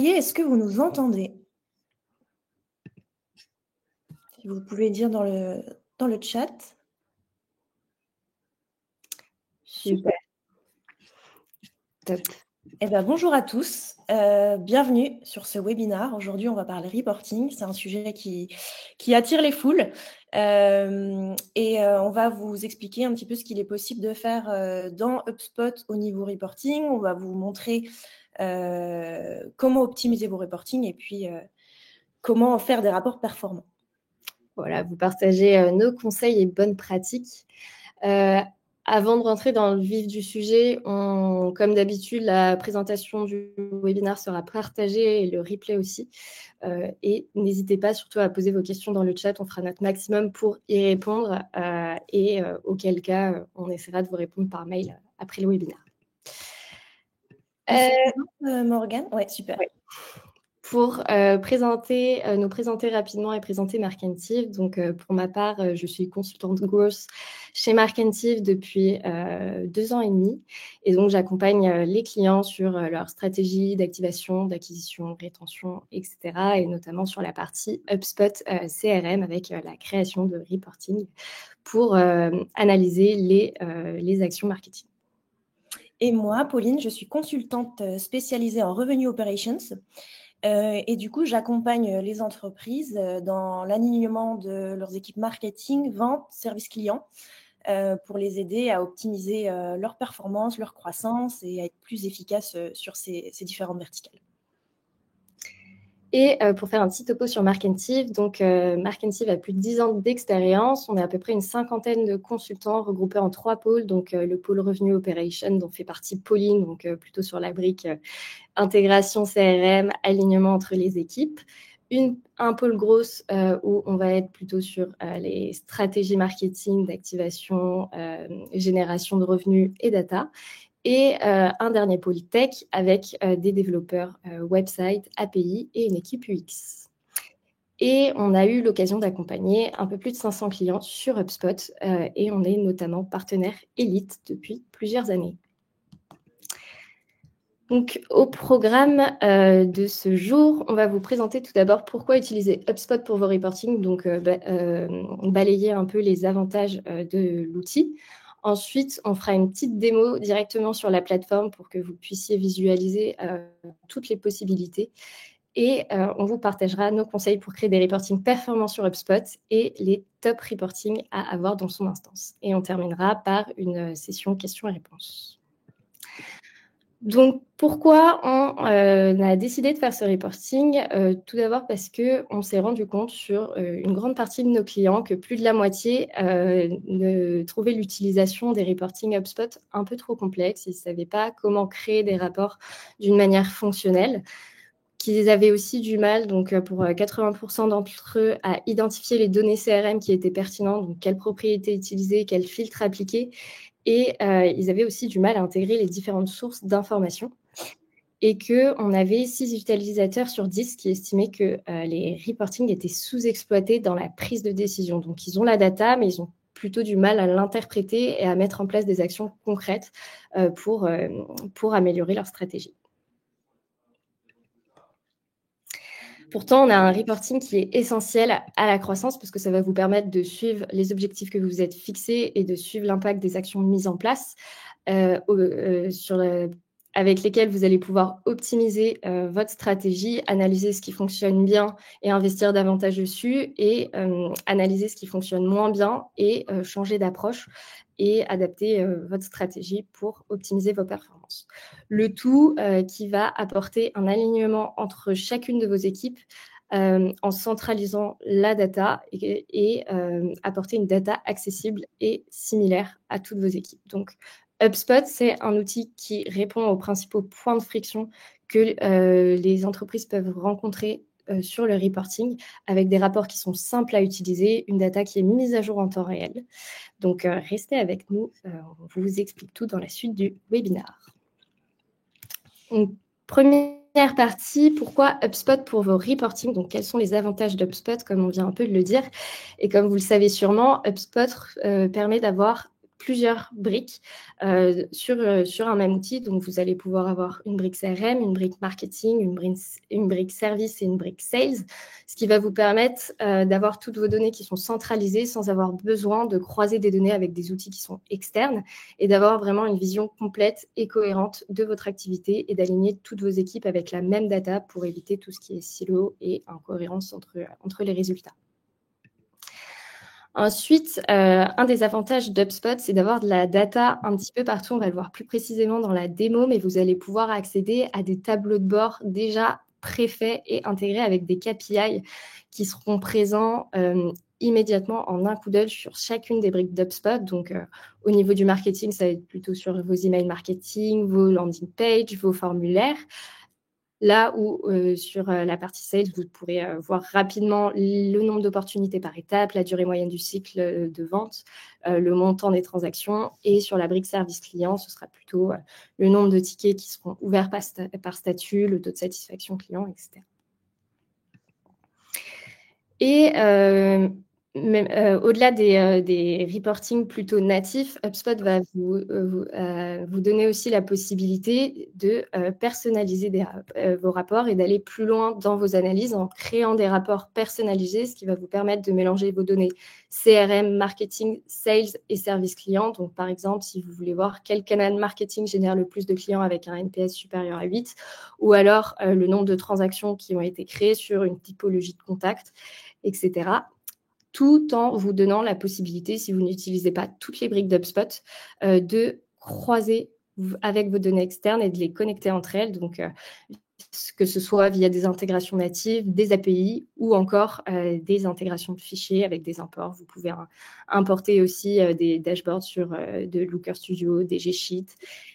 Est-ce que vous nous entendez? Si vous pouvez dire dans le chat. Super. Top. Bonjour à tous, bienvenue sur ce webinaire. Aujourd'hui, on va parler reporting. C'est un sujet qui attire les foules. On va vous expliquer un petit peu ce qu'il est possible de faire dans HubSpot au niveau reporting. On va vous montrer comment optimiser vos reporting et puis comment faire des rapports performants. Voilà, vous partagez nos conseils et bonnes pratiques. Avant de rentrer dans le vif du sujet, comme d'habitude, la présentation du webinaire sera partagée et le replay aussi. Et n'hésitez pas surtout à poser vos questions dans le chat. On fera notre maximum pour y répondre. Auquel cas, on essaiera de vous répondre par mail après le webinaire. Morgane? Ouais, super. Ouais. Pour nous présenter rapidement et présenter Markentive. Donc, pour ma part, je suis consultante growth chez Markentive depuis 2 ans et demi. Et donc, j'accompagne les clients sur leur stratégie d'activation, d'acquisition, rétention, etc. Et notamment sur la partie HubSpot CRM avec la création de reporting pour analyser les actions marketing. Et moi, Pauline, je suis consultante spécialisée en Revenue Operations. Et du coup, j'accompagne les entreprises dans l'alignement de leurs équipes marketing, vente, service client, pour les aider à optimiser leur performance, leur croissance et à être plus efficaces sur ces différentes verticales. Et pour faire un petit topo sur Markentive, donc Markentive a plus de 10 ans d'expérience. On est à peu près une 50aine de consultants regroupés en 3 pôles. Donc le pôle Revenue Operation dont fait partie Pauline, donc plutôt sur la brique intégration CRM, alignement entre les équipes. Un pôle grosse où on va être plutôt sur les stratégies marketing, d'activation, génération de revenus et data. Et un dernier pôle tech avec des développeurs website, API et une équipe UX. Et on a eu l'occasion d'accompagner un peu plus de 500 clients sur HubSpot et on est notamment partenaire élite depuis plusieurs années. Donc, au programme de ce jour, on va vous présenter tout d'abord pourquoi utiliser HubSpot pour vos reporting, donc balayer un peu les avantages de l'outil. Ensuite, on fera une petite démo directement sur la plateforme pour que vous puissiez visualiser toutes les possibilités. Et on vous partagera nos conseils pour créer des reportings performants sur HubSpot et les top reporting à avoir dans son instance. Et on terminera par une session questions et réponses. Donc, pourquoi on a décidé de faire ce reporting? Tout d'abord parce qu'on s'est rendu compte sur une grande partie de nos clients que plus de la moitié ne trouvaient l'utilisation des reporting HubSpot un peu trop complexe. Ils ne savaient pas comment créer des rapports d'une manière fonctionnelle, qu'ils avaient aussi du mal, donc pour 80% d'entre eux, à identifier les données CRM qui étaient pertinentes, donc quelles propriétés utiliser, quels filtres appliquer. Et ils avaient aussi du mal à intégrer les différentes sources d'informations et qu'on avait 6 utilisateurs sur 10 qui estimaient que les reporting étaient sous-exploités dans la prise de décision. Donc, ils ont la data, mais ils ont plutôt du mal à l'interpréter et à mettre en place des actions concrètes pour améliorer leur stratégie. Pourtant, on a un reporting qui est essentiel à la croissance parce que ça va vous permettre de suivre les objectifs que vous vous êtes fixés et de suivre l'impact des actions mises en place avec lesquelles vous allez pouvoir optimiser votre stratégie, analyser ce qui fonctionne bien et investir davantage dessus et analyser ce qui fonctionne moins bien et changer d'approche et adapter votre stratégie pour optimiser vos performances. Le tout qui va apporter un alignement entre chacune de vos équipes en centralisant la data et apporter une data accessible et similaire à toutes vos équipes. Donc, HubSpot, c'est un outil qui répond aux principaux points de friction que les entreprises peuvent rencontrer sur le reporting, avec des rapports qui sont simples à utiliser, une data qui est mise à jour en temps réel. Donc, restez avec nous, on vous explique tout dans la suite du webinaire. Donc, première partie, pourquoi HubSpot pour vos reporting? Donc, quels sont les avantages d'HubSpot, comme on vient un peu de le dire? Et comme vous le savez sûrement, HubSpot permet d'avoir plusieurs briques sur un même outil. Donc, vous allez pouvoir avoir une brique CRM, une brique marketing, une brique service et une brique sales, ce qui va vous permettre d'avoir toutes vos données qui sont centralisées sans avoir besoin de croiser des données avec des outils qui sont externes et d'avoir vraiment une vision complète et cohérente de votre activité et d'aligner toutes vos équipes avec la même data pour éviter tout ce qui est silo et incohérence entre les résultats. Ensuite, un des avantages d'HubSpot, c'est d'avoir de la data un petit peu partout. On va le voir plus précisément dans la démo, mais vous allez pouvoir accéder à des tableaux de bord déjà préfaits et intégrés avec des KPI qui seront présents immédiatement en un coup d'œil sur chacune des briques d'HubSpot. Donc, au niveau du marketing, ça va être plutôt sur vos emails marketing, vos landing pages, vos formulaires. Là où sur la partie sales, vous pourrez voir rapidement le nombre d'opportunités par étape, la durée moyenne du cycle de vente, le montant des transactions. Et sur la brique service client, ce sera plutôt le nombre de tickets qui seront ouverts par statut, le taux de satisfaction client, etc. Et au-delà des reportings plutôt natifs, HubSpot va vous donner aussi la possibilité de personnaliser vos rapports et d'aller plus loin dans vos analyses en créant des rapports personnalisés, ce qui va vous permettre de mélanger vos données CRM, marketing, sales et service client. Donc, par exemple, si vous voulez voir quel canal marketing génère le plus de clients avec un NPS supérieur à 8, ou alors le nombre de transactions qui ont été créées sur une typologie de contact, etc., tout en vous donnant la possibilité, si vous n'utilisez pas toutes les briques d'HubSpot, de croiser avec vos données externes et de les connecter entre elles, donc que ce soit via des intégrations natives, des API ou encore des intégrations de fichiers avec des imports. Vous pouvez importer aussi des dashboards sur de Looker Studio, des G-Sheets,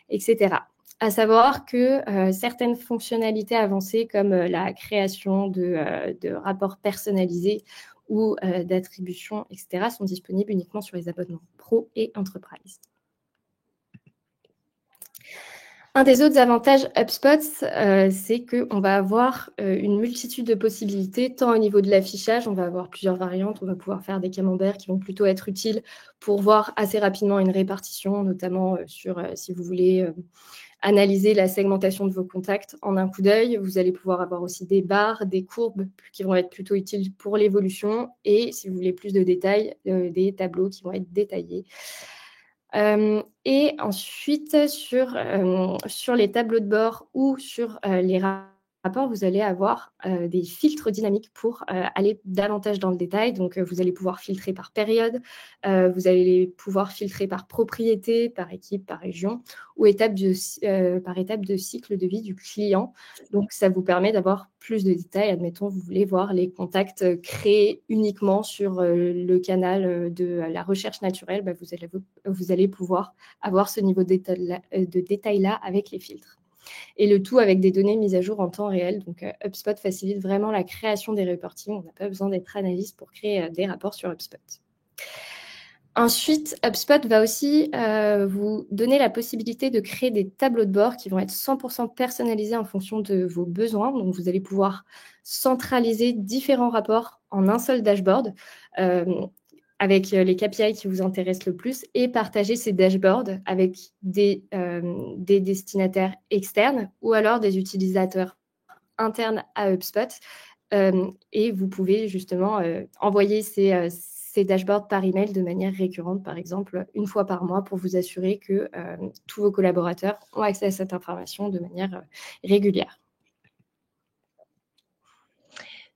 etc. À savoir que certaines fonctionnalités avancées comme la création de rapports personnalisés ou d'attributions, etc., sont disponibles uniquement sur les abonnements pro et entreprise. Un des autres avantages HubSpot, c'est qu'on va avoir une multitude de possibilités, tant au niveau de l'affichage, on va avoir plusieurs variantes, on va pouvoir faire des camemberts qui vont plutôt être utiles pour voir assez rapidement une répartition, notamment sur si vous voulez analyser la segmentation de vos contacts en un coup d'œil. Vous allez pouvoir avoir aussi des barres, des courbes qui vont être plutôt utiles pour l'évolution et, si vous voulez plus de détails, des tableaux qui vont être détaillés. Et ensuite, sur les tableaux de bord ou sur les rapports, vous allez avoir des filtres dynamiques pour aller davantage dans le détail. Donc, vous allez pouvoir filtrer par période, vous allez pouvoir filtrer par propriété, par équipe, par région ou par étape de cycle de vie du client. Donc, ça vous permet d'avoir plus de détails. Admettons, vous voulez voir les contacts créés uniquement sur le canal de la recherche naturelle, bah, vous allez pouvoir avoir ce niveau de détail-là avec les filtres. Et le tout avec des données mises à jour en temps réel. Donc, HubSpot facilite vraiment la création des reportings. On n'a pas besoin d'être analyste pour créer des rapports sur HubSpot. Ensuite, HubSpot va aussi vous donner la possibilité de créer des tableaux de bord qui vont être 100% personnalisés en fonction de vos besoins. Donc, vous allez pouvoir centraliser différents rapports en un seul dashboard avec les KPI qui vous intéressent le plus et partager ces dashboards avec des destinataires externes ou alors des utilisateurs internes à HubSpot. Et vous pouvez justement envoyer ces dashboards par email de manière récurrente, par exemple, une fois par mois pour vous assurer que tous vos collaborateurs ont accès à cette information de manière régulière.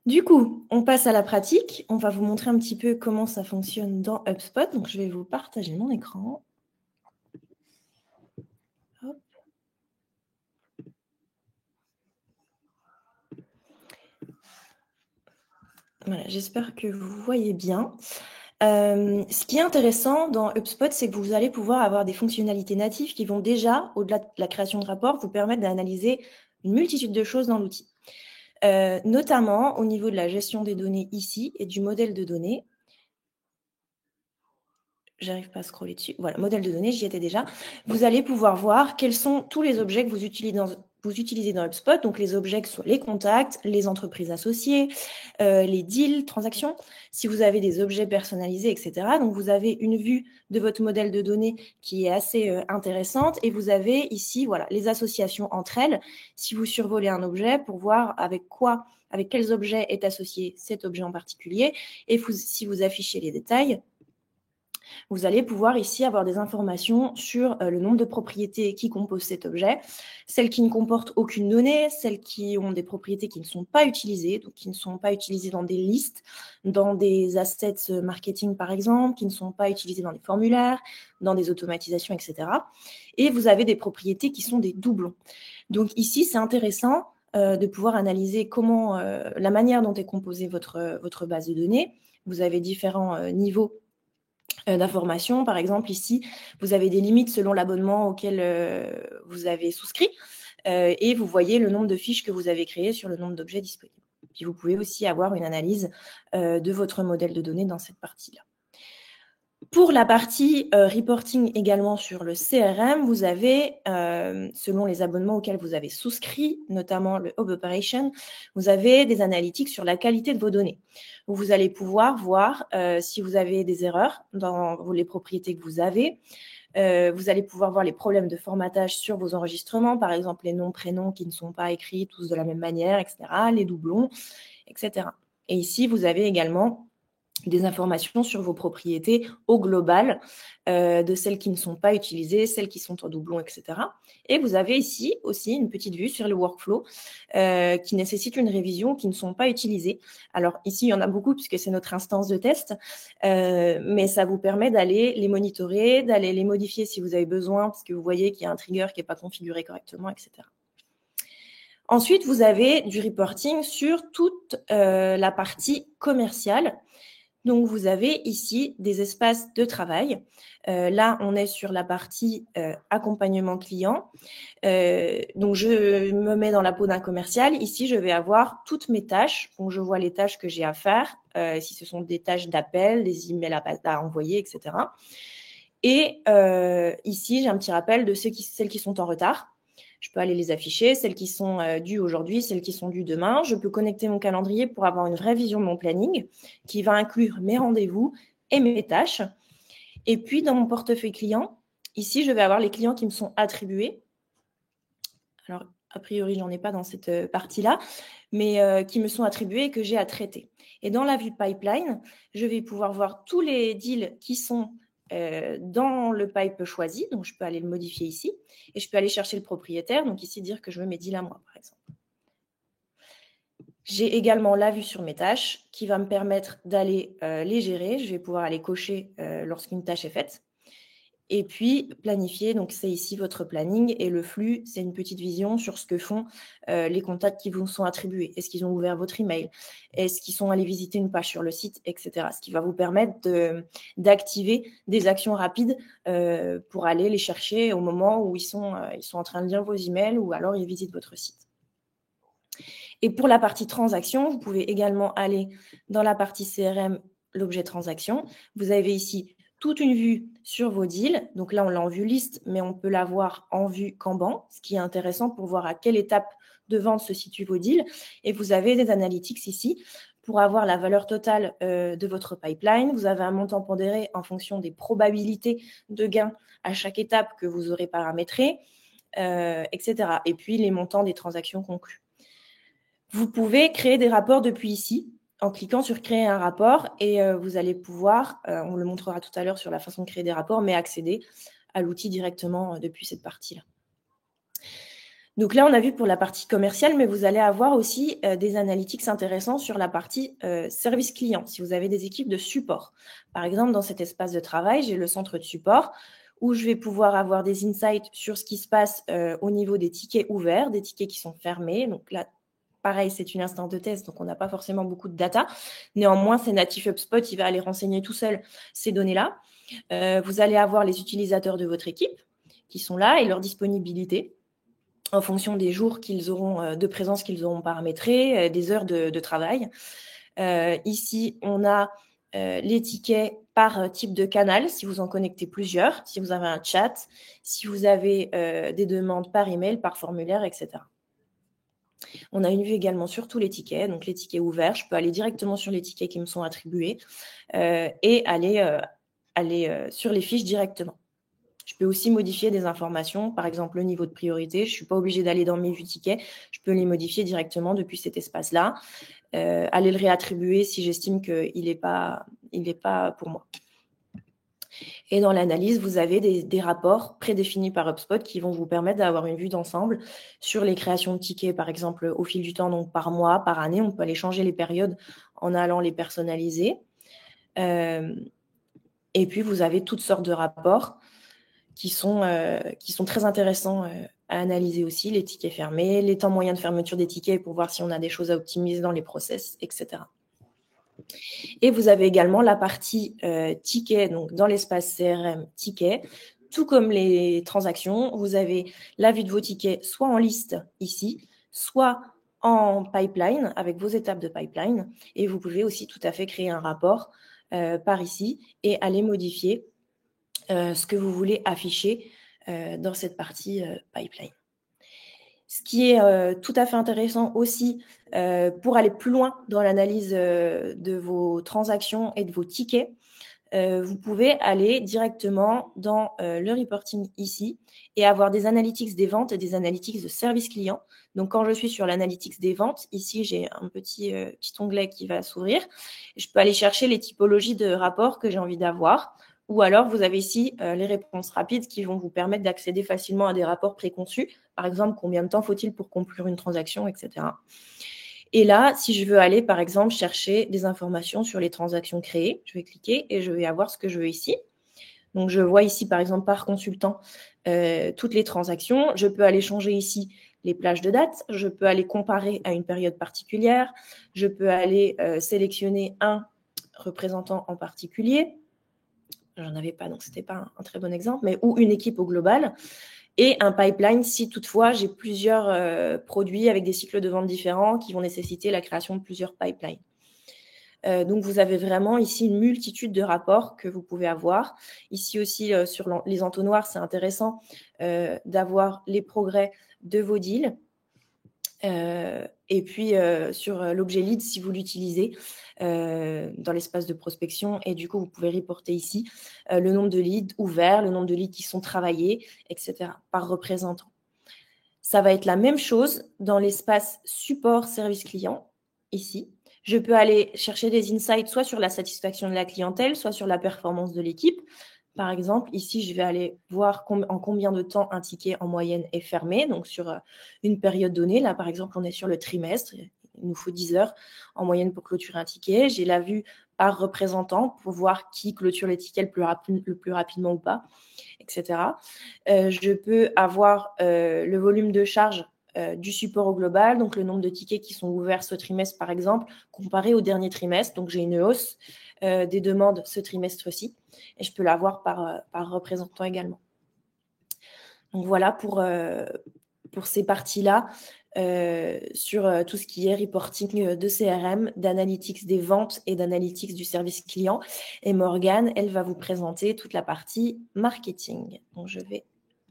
Du coup, on passe à la pratique. On va vous montrer un petit peu comment ça fonctionne dans HubSpot. Donc, je vais vous partager mon écran. Hop. Voilà, j'espère que vous voyez bien. Ce qui est intéressant dans HubSpot, c'est que vous allez pouvoir avoir des fonctionnalités natives qui vont déjà, au-delà de la création de rapports, vous permettre d'analyser une multitude de choses dans l'outil. Notamment au niveau de la gestion des données ici et du modèle de données. J'arrive pas à scroller dessus. Voilà, modèle de données, j'y étais déjà. Vous allez pouvoir voir quels sont tous les objets que vous utilisez vous utilisez dans HubSpot, donc les objets que ce soit les contacts, les entreprises associées, les deals, transactions, si vous avez des objets personnalisés, etc. Donc, vous avez une vue de votre modèle de données qui est assez intéressante et vous avez ici voilà, les associations entre elles. Si vous survolez un objet pour voir avec quels objets est associé cet objet en particulier et si vous affichez les détails, vous allez pouvoir ici avoir des informations sur le nombre de propriétés qui composent cet objet, celles qui ne comportent aucune donnée, celles qui ont des propriétés qui ne sont pas utilisées, donc qui ne sont pas utilisées dans des listes, dans des assets marketing par exemple, qui ne sont pas utilisées dans des formulaires, dans des automatisations, etc. Et vous avez des propriétés qui sont des doublons. Donc ici, c'est intéressant de pouvoir analyser comment la manière dont est composée votre base de données. Vous avez différents niveaux d'informations. Par exemple, ici, vous avez des limites selon l'abonnement auquel vous avez souscrit et vous voyez le nombre de fiches que vous avez créées sur le nombre d'objets disponibles. Puis vous pouvez aussi avoir une analyse de votre modèle de données dans cette partie-là. Pour la partie reporting également sur le CRM, vous avez, selon les abonnements auxquels vous avez souscrit, notamment le Hub Operation, vous avez des analytics sur la qualité de vos données. Où vous allez pouvoir voir si vous avez des erreurs dans les propriétés que vous avez. Vous allez pouvoir voir les problèmes de formatage sur vos enregistrements, par exemple les noms, prénoms qui ne sont pas écrits tous de la même manière, etc., les doublons, etc. Et ici, vous avez également des informations sur vos propriétés au global, de celles qui ne sont pas utilisées, celles qui sont en doublon, etc. Et vous avez ici aussi une petite vue sur le workflow qui nécessite une révision, qui ne sont pas utilisées. Alors ici, il y en a beaucoup puisque c'est notre instance de test, mais ça vous permet d'aller les monitorer, d'aller les modifier si vous avez besoin, parce que vous voyez qu'il y a un trigger qui n'est pas configuré correctement, etc. Ensuite, vous avez du reporting sur toute la partie commerciale. Donc, vous avez ici des espaces de travail. Là, on est sur la partie accompagnement client. Donc, je me mets dans la peau d'un commercial. Ici, je vais avoir toutes mes tâches. Donc, je vois les tâches que j'ai à faire, si ce sont des tâches d'appel, des emails à envoyer, etc. Et ici, j'ai un petit rappel de celles qui sont en retard. Je peux aller les afficher, celles qui sont dues aujourd'hui, celles qui sont dues demain. Je peux connecter mon calendrier pour avoir une vraie vision de mon planning qui va inclure mes rendez-vous et mes tâches. Et puis, dans mon portefeuille client, ici, je vais avoir les clients qui me sont attribués. Alors, a priori, je n'en ai pas dans cette partie-là, mais qui me sont attribués et que j'ai à traiter. Et dans la vue pipeline, je vais pouvoir voir tous les deals qui sont dans le pipe choisi. Donc, je peux aller le modifier ici. Et je peux aller chercher le propriétaire. Donc, ici, dire que je veux mes deals à moi, par exemple. J'ai également la vue sur mes tâches qui va me permettre d'aller les gérer. Je vais pouvoir aller cocher lorsqu'une tâche est faite. Et puis, planifier, donc c'est ici votre planning. Et le flux, c'est une petite vision sur ce que font les contacts qui vous sont attribués. Est-ce qu'ils ont ouvert votre email? Est-ce qu'ils sont allés visiter une page sur le site, etc. Ce qui va vous permettre d'activer des actions rapides pour aller les chercher au moment où ils sont en train de lire vos emails ou alors ils visitent votre site. Et pour la partie transaction, vous pouvez également aller dans la partie CRM, l'objet transaction. Vous avez ici toute une vue sur vos deals. Donc là, on l'a en vue liste, mais on peut l'avoir en vue Kanban, ce qui est intéressant pour voir à quelle étape de vente se situent vos deals. Et vous avez des analytics ici pour avoir la valeur totale de votre pipeline. Vous avez un montant pondéré en fonction des probabilités de gain à chaque étape que vous aurez paramétré, etc. Et puis, les montants des transactions conclues. Vous pouvez créer des rapports depuis ici en cliquant sur créer un rapport et vous allez pouvoir, on le montrera tout à l'heure sur la façon de créer des rapports, mais accéder à l'outil directement depuis cette partie-là. Donc là, on a vu pour la partie commerciale, mais vous allez avoir aussi des analytics intéressants sur la partie service client, si vous avez des équipes de support. Par exemple, dans cet espace de travail, j'ai le centre de support où je vais pouvoir avoir des insights sur ce qui se passe au niveau des tickets ouverts, des tickets qui sont fermés. Donc là, pareil, c'est une instance de test, donc on n'a pas forcément beaucoup de data. Néanmoins, c'est natif HubSpot, il va aller renseigner tout seul ces données-là. Vous allez avoir les utilisateurs de votre équipe qui sont là et leur disponibilité en fonction des jours qu'ils auront de présence qu'ils auront paramétrés, des heures de travail. Ici, on a les tickets par type de canal, si vous en connectez plusieurs, si vous avez un chat, si vous avez des demandes par email, par formulaire, etc. On a une vue également sur tous les tickets, donc les tickets ouverts. Je peux aller directement sur les tickets qui me sont attribués et aller sur les fiches directement. Je peux aussi modifier des informations, par exemple le niveau de priorité. Je ne suis pas obligée d'aller dans mes vues tickets. Je peux les modifier directement depuis cet espace-là, aller le réattribuer si j'estime qu'il n'est pas pour moi. Et dans l'analyse, vous avez des rapports prédéfinis par HubSpot qui vont vous permettre d'avoir une vue d'ensemble sur les créations de tickets, par exemple, au fil du temps, donc par mois, par année. On peut aller changer les périodes en allant les personnaliser. Et puis, vous avez toutes sortes de rapports qui sont très intéressants à analyser aussi, les tickets fermés, les temps moyens de fermeture des tickets pour voir si on a des choses à optimiser dans les process, etc. Et vous avez également la partie ticket, donc dans l'espace CRM ticket. Tout comme les transactions, vous avez la vue de vos tickets soit en liste ici, soit en pipeline avec vos étapes de pipeline. Et vous pouvez aussi tout à fait créer un rapport par ici et aller modifier ce que vous voulez afficher dans cette partie pipeline. Ce qui est tout à fait intéressant aussi pour aller plus loin dans l'analyse de vos transactions et de vos tickets, vous pouvez aller directement dans le reporting ici et avoir des analytics des ventes et des analytics de service client. Donc, quand je suis sur l'analytics des ventes, ici, j'ai un petit onglet qui va s'ouvrir. Je peux aller chercher les typologies de rapports que j'ai envie d'avoir. Ou alors, vous avez ici les réponses rapides qui vont vous permettre d'accéder facilement à des rapports préconçus. Par exemple, combien de temps faut-il pour conclure une transaction, etc. Et là, si je veux aller, par exemple, chercher des informations sur les transactions créées, je vais cliquer et je vais avoir ce que je veux ici. Donc, je vois ici, par exemple, par consultant, toutes les transactions. Je peux aller changer ici les plages de date. Je peux aller comparer à une période particulière. Je peux aller sélectionner un représentant en particulier. J'en avais pas, donc ce n'était pas un très bon exemple, mais ou une équipe au global. Et un pipeline si toutefois j'ai plusieurs produits avec des cycles de vente différents qui vont nécessiter la création de plusieurs pipelines. Donc, vous avez vraiment ici une multitude de rapports que vous pouvez avoir. Ici aussi, sur les entonnoirs, c'est intéressant d'avoir les progrès de vos deals. Et puis, sur l'objet lead, si vous l'utilisez dans l'espace de prospection, et du coup, vous pouvez reporter ici le nombre de leads ouverts, le nombre de leads qui sont travaillés, etc., par représentant. Ça va être la même chose dans l'espace support service client, ici. Je peux aller chercher des insights soit sur la satisfaction de la clientèle, soit sur la performance de l'équipe. Par exemple, ici, je vais aller voir en combien de temps un ticket en moyenne est fermé, donc sur une période donnée. Là, par exemple, on est sur le trimestre. Il nous faut 10 heures en moyenne pour clôturer un ticket. J'ai la vue par représentant pour voir qui clôture les tickets le plus rapidement ou pas, etc. Je peux avoir le volume de charge du support au global, donc le nombre de tickets qui sont ouverts ce trimestre, par exemple, comparé au dernier trimestre. Donc, j'ai une hausse des demandes ce trimestre-ci et je peux l'avoir par représentant également. Donc, voilà pour ces parties-là sur tout ce qui est reporting de CRM, d'analytics des ventes et d'analytics du service client. Et Morgane, elle va vous présenter toute la partie marketing. Donc, je vais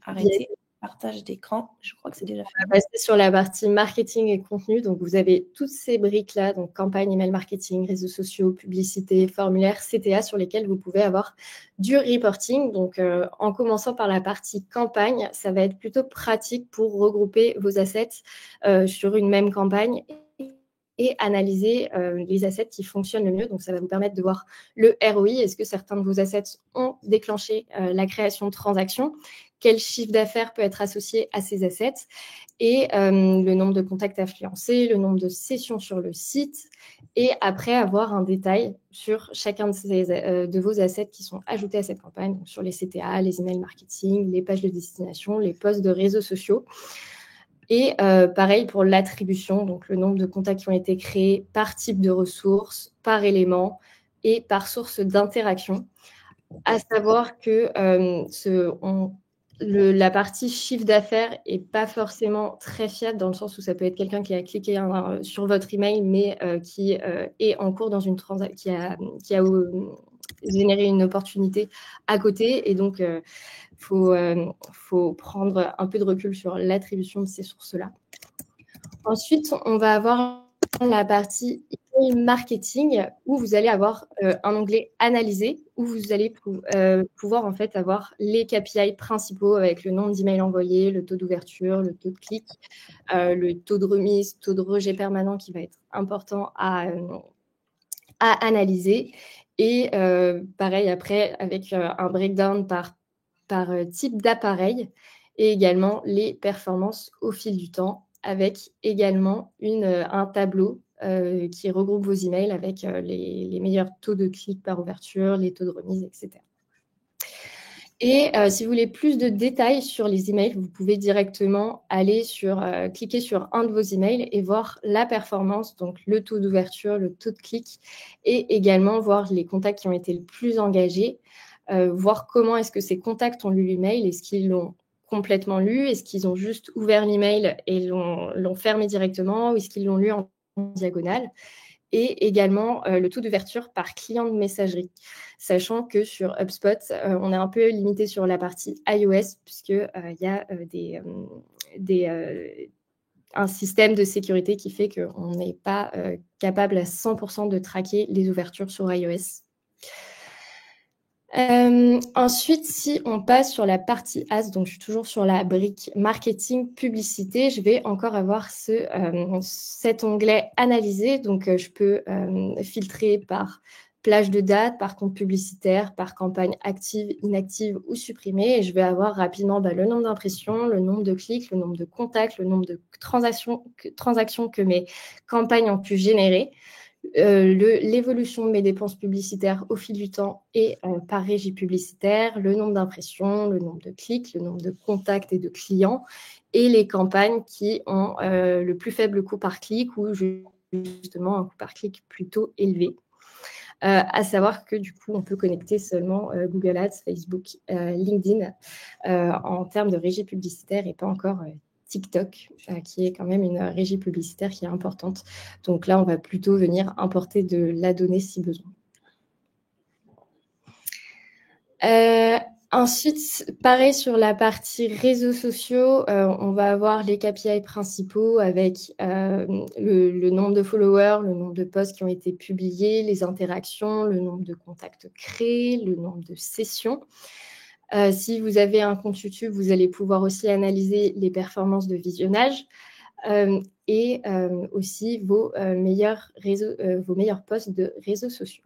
arrêter. Partage d'écran, je crois que c'est déjà fait. On va passer sur la partie marketing et contenu. Donc, vous avez toutes ces briques-là, donc campagne, email marketing, réseaux sociaux, publicité, formulaire, CTA, sur lesquels vous pouvez avoir du reporting. Donc, en commençant par la partie campagne, ça va être plutôt pratique pour regrouper vos assets sur une même campagne et analyser les assets qui fonctionnent le mieux. Donc, ça va vous permettre de voir le ROI. Est-ce que certains de vos assets ont déclenché la création de transactions? Quel chiffre d'affaires peut être associé à ces assets? Et le nombre de contacts influencés, le nombre de sessions sur le site. Et après, avoir un détail sur chacun de vos assets qui sont ajoutés à cette campagne, donc sur les CTA, les emails marketing, les pages de destination, les posts de réseaux sociaux. Et pareil pour l'attribution, donc le nombre de contacts qui ont été créés par type de ressources, par élément et par source d'interaction. À savoir que la partie chiffre d'affaires n'est pas forcément très fiable dans le sens où ça peut être quelqu'un qui a cliqué sur votre email mais qui est en cours dans une transaction, qui a générer une opportunité à côté. Et donc, faut prendre un peu de recul sur l'attribution de ces sources-là. Ensuite, on va avoir la partie email marketing où vous allez avoir un onglet analyser où vous allez pouvoir en fait avoir les KPI principaux avec le nombre d'emails envoyés, le taux d'ouverture, le taux de clic, le taux de remise, taux de rejet permanent qui va être important à analyser. Et pareil après avec un breakdown par type d'appareil et également les performances au fil du temps avec également un tableau qui regroupe vos emails avec les meilleurs taux de clics par ouverture, les taux de remise, etc. Et si vous voulez plus de détails sur les emails, vous pouvez directement aller cliquer sur un de vos emails et voir la performance, donc le taux d'ouverture, le taux de clic et également voir les contacts qui ont été le plus engagés, voir comment est-ce que ces contacts ont lu l'email, est-ce qu'ils l'ont complètement lu, est-ce qu'ils ont juste ouvert l'email et l'ont fermé directement ou est-ce qu'ils l'ont lu en diagonale. Et également le taux d'ouverture par client de messagerie, sachant que sur HubSpot, on est un peu limité sur la partie iOS puisqu'il y a un système de sécurité qui fait qu'on n'est pas capable à 100% de traquer les ouvertures sur iOS. Ensuite, si on passe sur la partie Ads, donc je suis toujours sur la brique marketing publicité, je vais encore avoir cet onglet analyser. Donc, je peux filtrer par plage de date, par compte publicitaire, par campagne active, inactive ou supprimée. Et je vais avoir rapidement le nombre d'impressions, le nombre de clics, le nombre de contacts, le nombre de transactions que mes campagnes ont pu générer. L'évolution de mes dépenses publicitaires au fil du temps et par régie publicitaire, le nombre d'impressions, le nombre de clics, le nombre de contacts et de clients et les campagnes qui ont le plus faible coût par clic ou justement un coût par clic plutôt élevé. À savoir que du coup, on peut connecter seulement Google Ads, Facebook, LinkedIn en termes de régie publicitaire et pas encore TikTok, qui est quand même une régie publicitaire qui est importante. Donc là, on va plutôt venir importer de la donnée si besoin. Ensuite, pareil sur la partie réseaux sociaux, on va avoir les KPI principaux avec le nombre de followers, le nombre de posts qui ont été publiés, les interactions, le nombre de contacts créés, le nombre de sessions. Si vous avez un compte YouTube, vous allez pouvoir aussi analyser les performances de visionnage et aussi vos meilleurs posts de réseaux sociaux.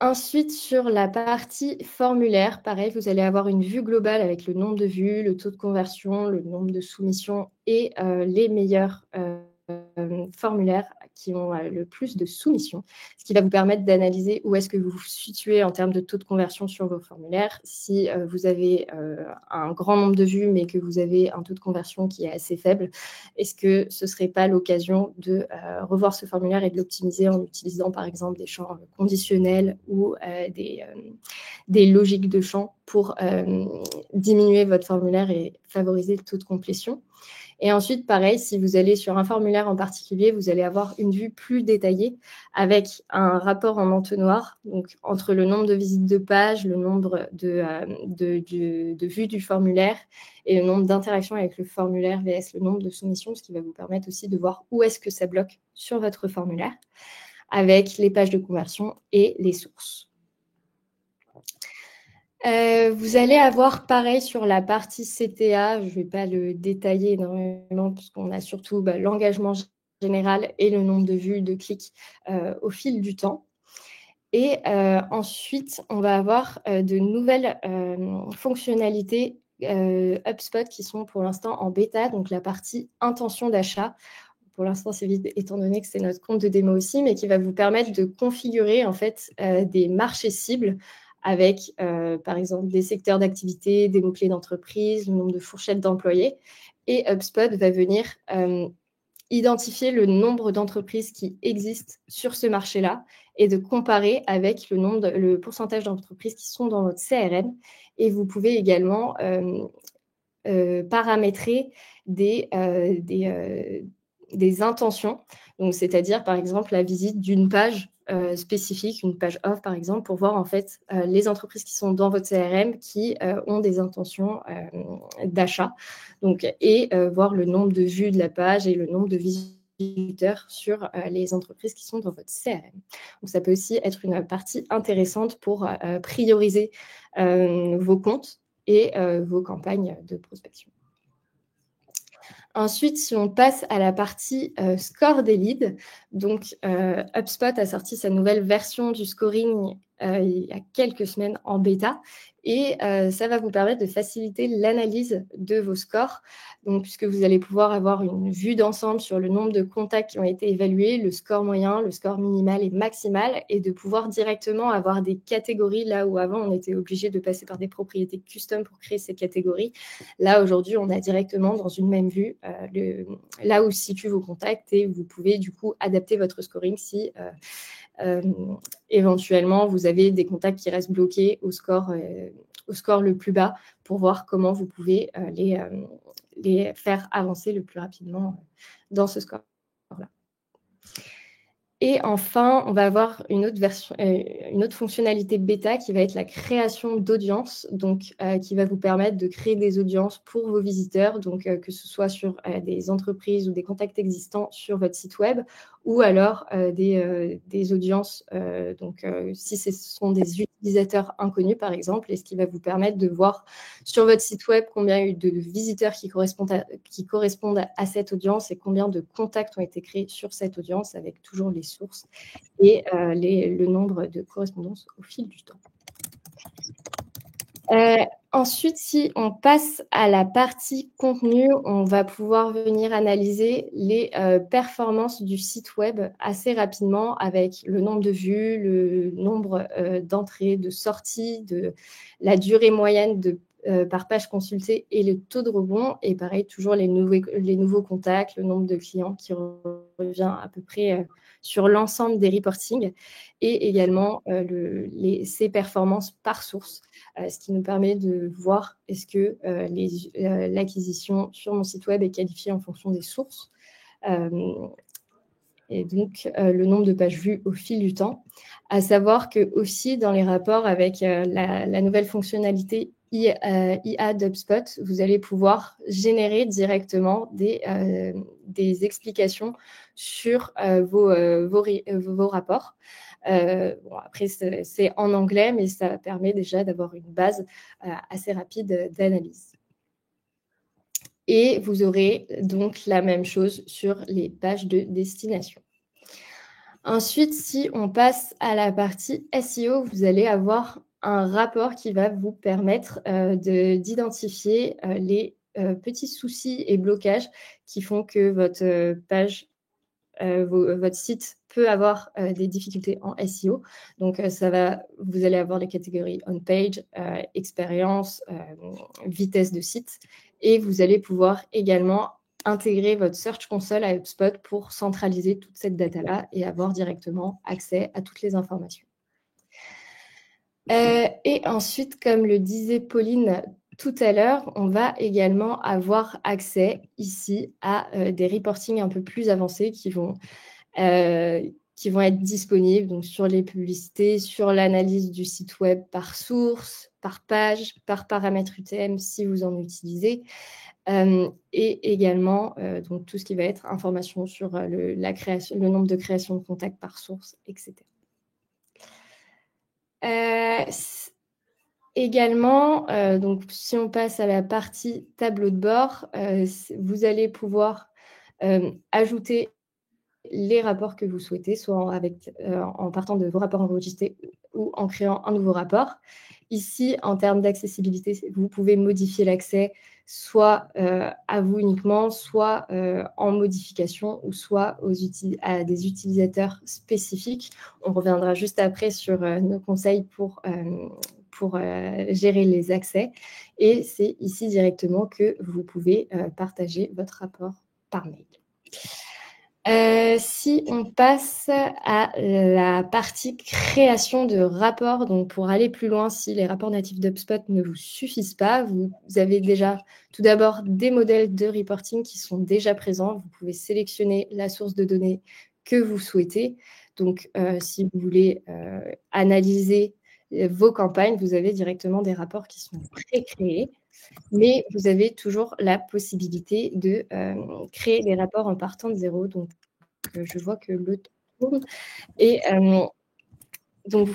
Ensuite, sur la partie formulaire, pareil, vous allez avoir une vue globale avec le nombre de vues, le taux de conversion, le nombre de soumissions et les meilleurs formulaires qui ont le plus de soumissions, ce qui va vous permettre d'analyser où est-ce que vous vous situez en termes de taux de conversion sur vos formulaires. Si vous avez un grand nombre de vues, mais que vous avez un taux de conversion qui est assez faible, est-ce que ce ne serait pas l'occasion de revoir ce formulaire et de l'optimiser en utilisant par exemple des champs conditionnels ou des logiques de champs pour diminuer votre formulaire et favoriser le taux de complétion. Et ensuite, pareil, si vous allez sur un formulaire en particulier, vous allez avoir une vue plus détaillée avec un rapport en entonnoir, donc entre le nombre de visites de page, le nombre de vues du formulaire et le nombre d'interactions avec le formulaire vs le nombre de soumissions, ce qui va vous permettre aussi de voir où est-ce que ça bloque sur votre formulaire avec les pages de conversion et les sources. Vous allez avoir pareil sur la partie CTA, je ne vais pas le détailler énormément parce qu'on a surtout l'engagement général et le nombre de vues, de clics au fil du temps. Et ensuite, on va avoir de nouvelles fonctionnalités HubSpot qui sont pour l'instant en bêta, donc la partie intention d'achat. Pour l'instant, c'est vide étant donné que c'est notre compte de démo aussi, mais qui va vous permettre de configurer en fait des marchés cibles avec, par exemple, des secteurs d'activité, des mots-clés d'entreprise, le nombre de fourchettes d'employés. Et HubSpot va venir identifier le nombre d'entreprises qui existent sur ce marché-là et de comparer avec le pourcentage d'entreprises qui sont dans votre CRM. Et vous pouvez également paramétrer des des intentions, donc c'est-à-dire par exemple la visite d'une page spécifique, une page off par exemple, pour voir en fait les entreprises qui sont dans votre CRM qui ont des intentions d'achat, donc, et voir le nombre de vues de la page et le nombre de visiteurs sur les entreprises qui sont dans votre CRM. Donc ça peut aussi être une partie intéressante pour prioriser vos comptes et vos campagnes de prospection. Ensuite, si on passe à la partie score des leads, donc HubSpot a sorti sa nouvelle version du scoring il y a quelques semaines en bêta, et ça va vous permettre de faciliter l'analyse de vos scores, donc, puisque vous allez pouvoir avoir une vue d'ensemble sur le nombre de contacts qui ont été évalués, le score moyen, le score minimal et maximal, et de pouvoir directement avoir des catégories là où avant on était obligé de passer par des propriétés custom pour créer ces catégories. Là, aujourd'hui, on a directement dans une même vue là où se situent vos contacts, et vous pouvez du coup adapter votre scoring si éventuellement vous avez des contacts qui restent bloqués au score le plus bas, pour voir comment vous pouvez les faire avancer le plus rapidement dans ce score-là. Et enfin, on va avoir une autre fonctionnalité bêta qui va être la création d'audience, donc qui va vous permettre de créer des audiences pour vos visiteurs, donc que ce soit sur des entreprises ou des contacts existants sur votre site web, ou alors des audiences, si ce sont des utilisateurs inconnus par exemple, et ce qui va vous permettre de voir sur votre site web combien il y a eu de visiteurs qui correspondent à cette audience et combien de contacts ont été créés sur cette audience, avec toujours les sources et le nombre de correspondances au fil du temps. Ensuite, si on passe à la partie contenu, on va pouvoir venir analyser les performances du site web assez rapidement, avec le nombre de vues, le nombre d'entrées, de sorties, la durée moyenne par page consultée et le taux de rebond. Et pareil, toujours les nouveaux contacts, le nombre de clients qui revient à peu près sur l'ensemble des reportings, et également ces performances par source. Ce qui nous permet de voir est-ce que l'acquisition sur mon site web est qualifiée en fonction des sources, et donc le nombre de pages vues au fil du temps. À savoir que aussi dans les rapports avec la nouvelle fonctionnalité IA d'HubSpot, vous allez pouvoir générer directement des explications sur vos rapports. Après, c'est en anglais, mais ça permet déjà d'avoir une base assez rapide d'analyse. Et vous aurez donc la même chose sur les pages de destination. Ensuite, si on passe à la partie SEO, vous allez avoir un rapport qui va vous permettre d'identifier les petits soucis et blocages qui font que votre page, votre site peut avoir des difficultés en SEO. Donc, vous allez avoir les catégories on-page, expérience, vitesse de site, et vous allez pouvoir également intégrer votre Search Console à HubSpot pour centraliser toute cette data-là et avoir directement accès à toutes les informations. Et ensuite, comme le disait Pauline tout à l'heure, on va également avoir accès ici à des reportings un peu plus avancés qui vont être disponibles donc, sur les publicités, sur l'analyse du site web par source, par page, par paramètre UTM si vous en utilisez, et également donc, tout ce qui va être information sur le nombre de créations de contacts par source, etc. Également, donc, si on passe à la partie tableau de bord, vous allez pouvoir ajouter les rapports que vous souhaitez, soit en partant de vos rapports enregistrés ou en créant un nouveau rapport. Ici, en termes d'accessibilité, vous pouvez modifier l'accès soit à vous uniquement, soit en modification, ou soit à des utilisateurs spécifiques. On reviendra juste après sur nos conseils pour gérer les accès. Et c'est ici directement que vous pouvez partager votre rapport par mail. Si on passe à la partie création de rapports, donc pour aller plus loin, si les rapports natifs d'HubSpot ne vous suffisent pas, vous avez déjà tout d'abord des modèles de reporting qui sont déjà présents. Vous pouvez sélectionner la source de données que vous souhaitez. Donc, si vous voulez analyser vos campagnes, vous avez directement des rapports qui sont pré-créés. Mais vous avez toujours la possibilité de créer des rapports en partant de zéro. Donc, je vois que le temps tourne. Et donc,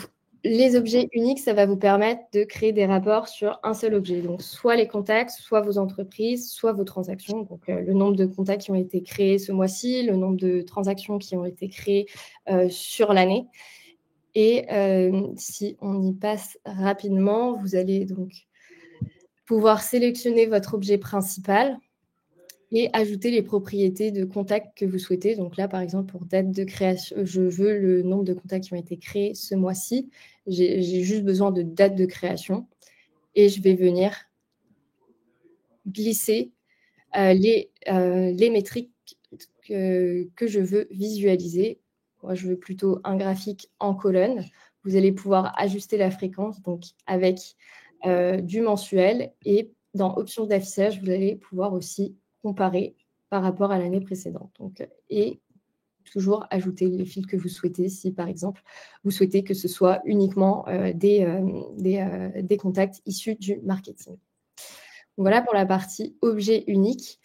les objets uniques, ça va vous permettre de créer des rapports sur un seul objet. Donc, soit les contacts, soit vos entreprises, soit vos transactions. Donc, le nombre de contacts qui ont été créés ce mois-ci, le nombre de transactions qui ont été créées sur l'année. Et si on y passe rapidement, vous allez donc pouvoir sélectionner votre objet principal et ajouter les propriétés de contact que vous souhaitez. Donc là, par exemple, pour date de création, je veux le nombre de contacts qui ont été créés ce mois-ci. J'ai juste besoin de date de création et je vais venir glisser les métriques que je veux visualiser. Moi, je veux plutôt un graphique en colonne. Vous allez pouvoir ajuster la fréquence donc avec du mensuel et dans options d'affichage, vous allez pouvoir aussi comparer par rapport à l'année précédente. Donc, et toujours ajouter les fils que vous souhaitez si, par exemple, vous souhaitez que ce soit uniquement des contacts issus du marketing. Voilà pour la partie objet unique.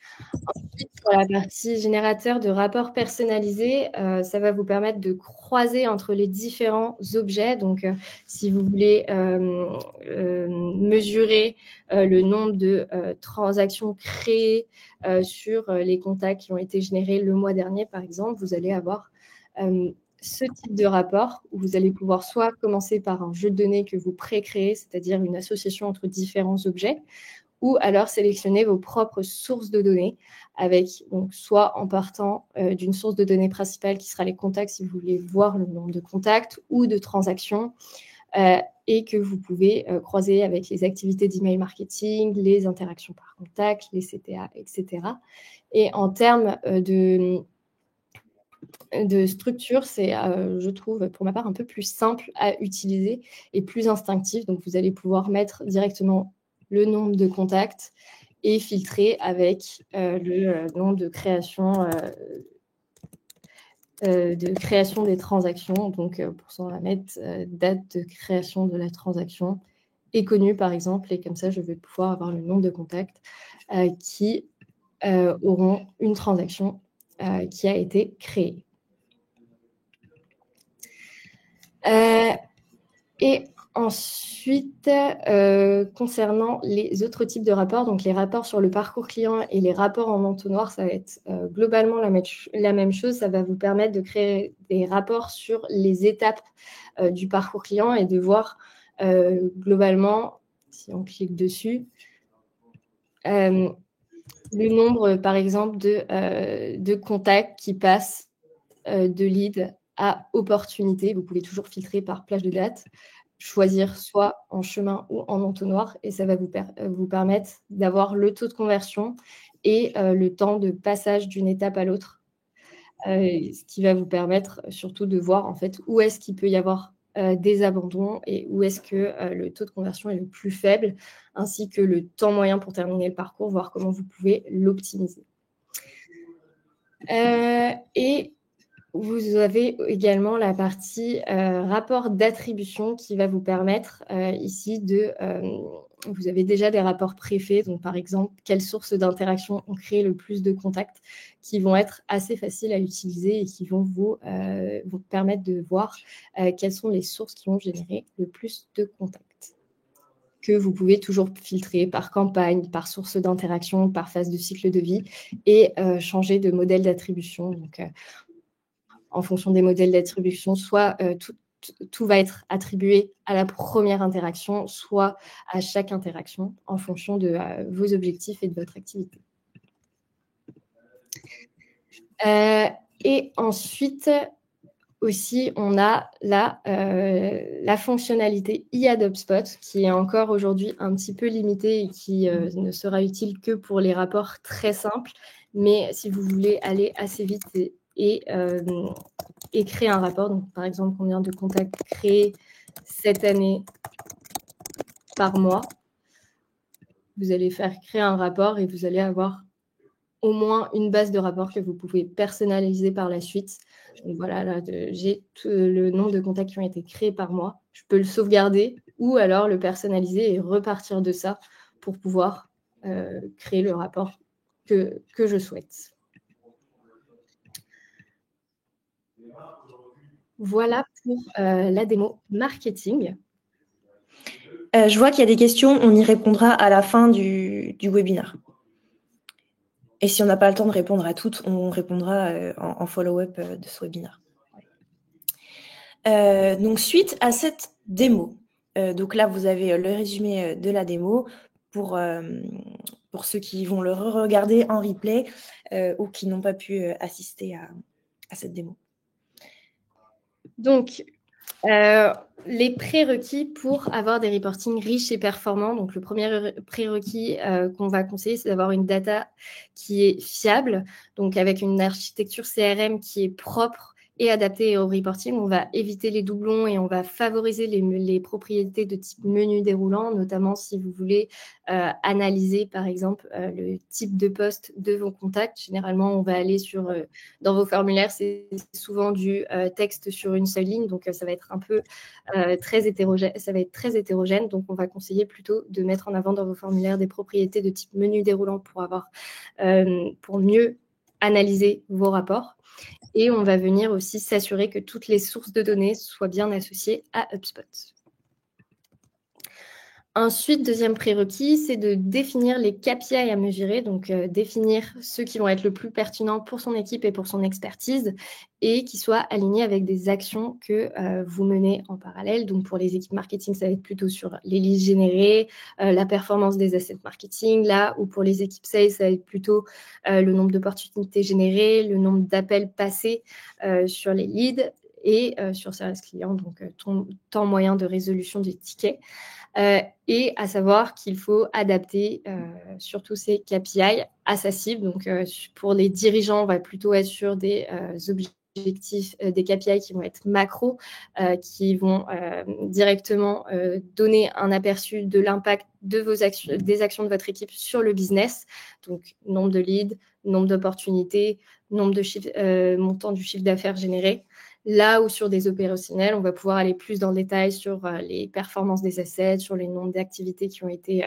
Ensuite, pour la partie générateur de rapports personnalisés, ça va vous permettre de croiser entre les différents objets. Donc, si vous voulez mesurer le nombre de transactions créées sur les contacts qui ont été générés le mois dernier, par exemple, vous allez avoir ce type de rapport où vous allez pouvoir soit commencer par un jeu de données que vous pré-créez, c'est-à-dire une association entre différents objets, ou alors sélectionner vos propres sources de données avec, donc, soit en partant d'une source de données principale qui sera les contacts si vous voulez voir le nombre de contacts ou de transactions et que vous pouvez croiser avec les activités d'email marketing, les interactions par contact, les CTA, etc. Et en termes de structure, c'est, je trouve, pour ma part, un peu plus simple à utiliser et plus instinctif. Donc, vous allez pouvoir mettre directement le nombre de contacts et filtrer avec le nombre de création des transactions. Donc, pour ça, on va mettre date de création de la transaction est connue, par exemple, et comme ça, je vais pouvoir avoir le nombre de contacts qui auront une transaction qui a été créée. Et ensuite, concernant les autres types de rapports, donc les rapports sur le parcours client et les rapports en entonnoir, ça va être globalement la même chose. Ça va vous permettre de créer des rapports sur les étapes du parcours client et de voir globalement, si on clique dessus, le nombre, par exemple, de contacts qui passent de lead à opportunité. Vous pouvez toujours filtrer par plage de date, choisir soit en chemin ou en entonnoir, et ça va vous permettre d'avoir le taux de conversion et le temps de passage d'une étape à l'autre, ce qui va vous permettre surtout de voir en fait où est-ce qu'il peut y avoir des abandons et où est-ce que le taux de conversion est le plus faible, ainsi que le temps moyen pour terminer le parcours, voir comment vous pouvez l'optimiser. Et vous avez également la partie rapport d'attribution qui va vous permettre ici de... vous avez déjà des rapports préfaits, donc par exemple, quelles sources d'interaction ont créé le plus de contacts qui vont être assez faciles à utiliser et qui vont vous permettre de voir quelles sont les sources qui ont généré le plus de contacts, que vous pouvez toujours filtrer par campagne, par source d'interaction, par phase de cycle de vie et changer de modèle d'attribution. Donc, en fonction des modèles d'attribution, soit tout va être attribué à la première interaction, soit à chaque interaction, en fonction de vos objectifs et de votre activité. Et ensuite, aussi, on a la fonctionnalité IA d'HubSpot, qui est encore aujourd'hui un petit peu limitée et qui ne sera utile que pour les rapports très simples. Mais si vous voulez aller assez vite et et créer un rapport. Donc, par exemple, combien de contacts créés cette année par mois. Vous allez faire créer un rapport et vous allez avoir au moins une base de rapports que vous pouvez personnaliser par la suite. Donc voilà, là, j'ai le nombre de contacts qui ont été créés par mois. Je peux le sauvegarder ou alors le personnaliser et repartir de ça pour pouvoir créer le rapport que je souhaite. Voilà pour la démo marketing. Je vois qu'il y a des questions, on y répondra à la fin du webinaire. Et si on n'a pas le temps de répondre à toutes, on répondra en follow-up de ce webinaire. Donc, suite à cette démo, donc là, vous avez le résumé de la démo pour ceux qui vont le regarder en replay ou qui n'ont pas pu assister à cette démo. Donc, les prérequis pour avoir des reportings riches et performants. Donc, le premier prérequis qu'on va conseiller, c'est d'avoir une data qui est fiable, donc avec une architecture CRM qui est propre et adaptée au reporting. On va éviter les doublons et on va favoriser les propriétés de type menu déroulant, notamment si vous voulez analyser, par exemple, le type de poste de vos contacts. Généralement, on va aller dans vos formulaires, c'est souvent du texte sur une seule ligne, donc ça va être un peu très hétérogène. Ça va être très hétérogène, donc on va conseiller plutôt de mettre en avant dans vos formulaires des propriétés de type menu déroulant pour mieux analyser vos rapports. Et on va venir aussi s'assurer que toutes les sources de données soient bien associées à HubSpot. Ensuite, deuxième prérequis, c'est de définir les KPI à mesurer, donc définir ceux qui vont être le plus pertinents pour son équipe et pour son expertise et qui soient alignés avec des actions que vous menez en parallèle. Donc, pour les équipes marketing, ça va être plutôt sur les leads générés, la performance des assets marketing. Là où pour les équipes sales, ça va être plutôt le nombre d'opportunités générées, le nombre d'appels passés sur les leads et sur service client, donc temps moyen de résolution des tickets. Et à savoir qu'il faut adapter surtout ces KPI à sa cible. Donc, pour les dirigeants, on va plutôt être sur des objectifs, des KPI qui vont être macro, qui vont directement donner un aperçu de l'impact de des actions de votre équipe sur le business. Donc, nombre de leads, nombre d'opportunités, nombre de montant du chiffre d'affaires généré. Là où sur des opérationnels, on va pouvoir aller plus dans le détail sur les performances des assets, sur les nombres d'activités qui ont été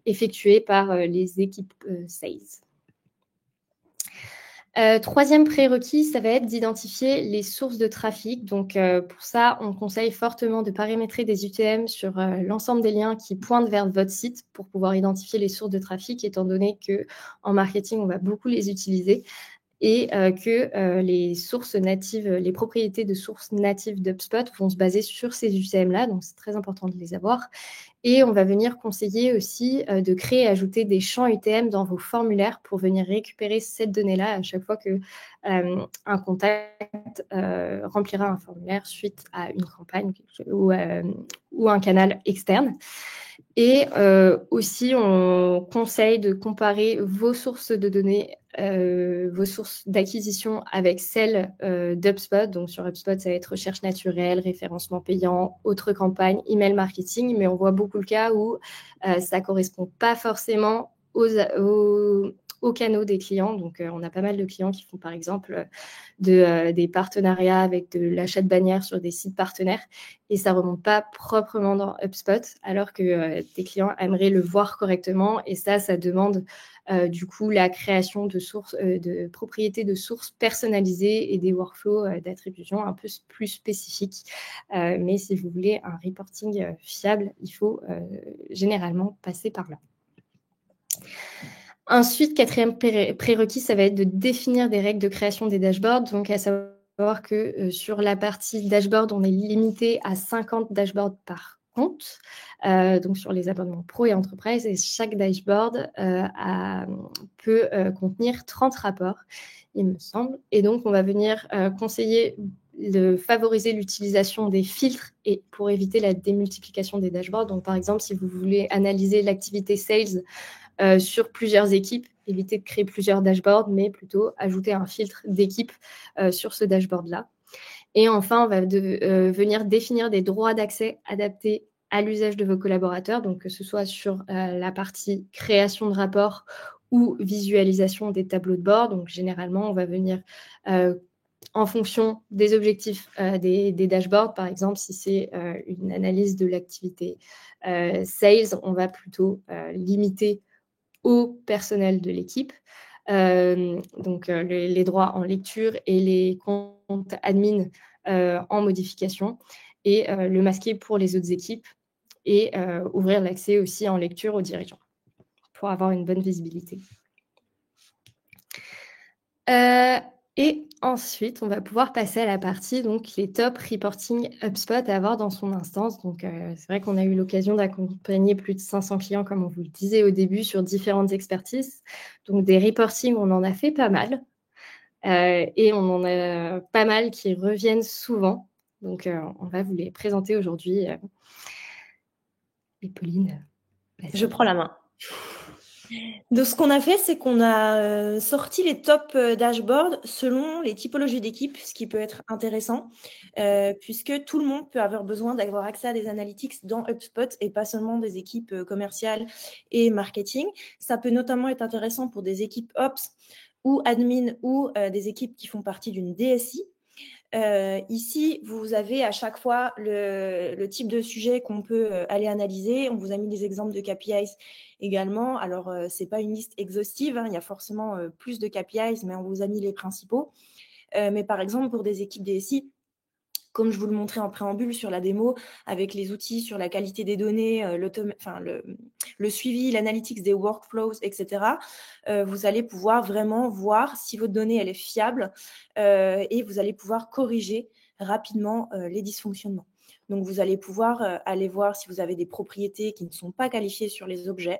effectuées par les équipes sales. Troisième prérequis, ça va être d'identifier les sources de trafic. Donc, pour ça, on conseille fortement de paramétrer des UTM sur l'ensemble des liens qui pointent vers votre site pour pouvoir identifier les sources de trafic, étant donné qu'en marketing, on va beaucoup les utiliser. Et que les sources natives, les propriétés de sources natives d'HubSpot vont se baser sur ces UTM-là, donc c'est très important de les avoir. Et on va venir conseiller aussi de créer et ajouter des champs UTM dans vos formulaires pour venir récupérer cette donnée-là à chaque fois que un contact remplira un formulaire suite à une campagne ou un canal externe. Et aussi, on conseille de comparer vos sources de données, vos sources d'acquisition avec celles d'HubSpot. Donc, sur HubSpot, ça va être recherche naturelle, référencement payant, autres campagnes, email marketing. Mais on voit beaucoup le cas où ça ne correspond pas forcément aux canaux des clients. Donc, on a pas mal de clients qui font, par exemple, des partenariats avec de l'achat de bannières sur des sites partenaires et ça ne remonte pas proprement dans HubSpot, alors que tes clients aimeraient le voir correctement. Et ça demande du coup la création de propriétés de sources personnalisées et des workflows d'attribution un peu plus spécifiques. Mais si vous voulez un reporting fiable, il faut généralement passer par là. Ensuite, quatrième prérequis, ça va être de définir des règles de création des dashboards. Donc, à savoir que sur la partie dashboard, on est limité à 50 dashboards par compte, donc sur les abonnements pro et entreprise. Et chaque dashboard peut contenir 30 rapports, il me semble. Et donc, on va venir conseiller de favoriser l'utilisation des filtres et pour éviter la démultiplication des dashboards. Donc, par exemple, si vous voulez analyser l'activité sales sur plusieurs équipes, éviter de créer plusieurs dashboards, mais plutôt ajouter un filtre d'équipe sur ce dashboard-là. Et enfin, on va venir définir des droits d'accès adaptés à l'usage de vos collaborateurs, donc que ce soit sur la partie création de rapports ou visualisation des tableaux de bord. Donc généralement, on va venir en fonction des objectifs des dashboards. Par exemple, si c'est une analyse de l'activité sales, on va plutôt limiter au personnel de l'équipe. Donc les droits en lecture et les comptes admin en modification, et le masquer pour les autres équipes, et ouvrir l'accès aussi en lecture aux dirigeants pour avoir une bonne visibilité. Et ensuite, on va pouvoir passer à la partie, donc les top reporting HubSpot à avoir dans son instance. Donc, c'est vrai qu'on a eu l'occasion d'accompagner plus de 500 clients, comme on vous le disait au début, sur différentes expertises. Donc, des reportings, on en a fait pas mal. Et on en a pas mal qui reviennent souvent. Donc, on va vous les présenter aujourd'hui. Et Pauline, vas-y. Je prends la main. Donc, ce qu'on a fait, c'est qu'on a sorti les top dashboards selon les typologies d'équipes, ce qui peut être intéressant, puisque tout le monde peut avoir besoin d'avoir accès à des analytics dans HubSpot et pas seulement des équipes commerciales et marketing. Ça peut notamment être intéressant pour des équipes Ops ou admin ou des équipes qui font partie d'une DSI. Ici, vous avez à chaque fois le type de sujet qu'on peut aller analyser. On vous a mis des exemples de KPIs également. Alors, ce n'est pas une liste exhaustive, hein. Il y a forcément plus de KPIs, mais on vous a mis les principaux. Mais par exemple, pour des équipes DSI, comme je vous le montrais en préambule sur la démo, avec les outils sur la qualité des données, le suivi, l'analytics des workflows, etc., vous allez pouvoir vraiment voir si votre donnée elle est fiable et vous allez pouvoir corriger rapidement les dysfonctionnements. Donc, vous allez pouvoir aller voir si vous avez des propriétés qui ne sont pas qualifiées sur les objets.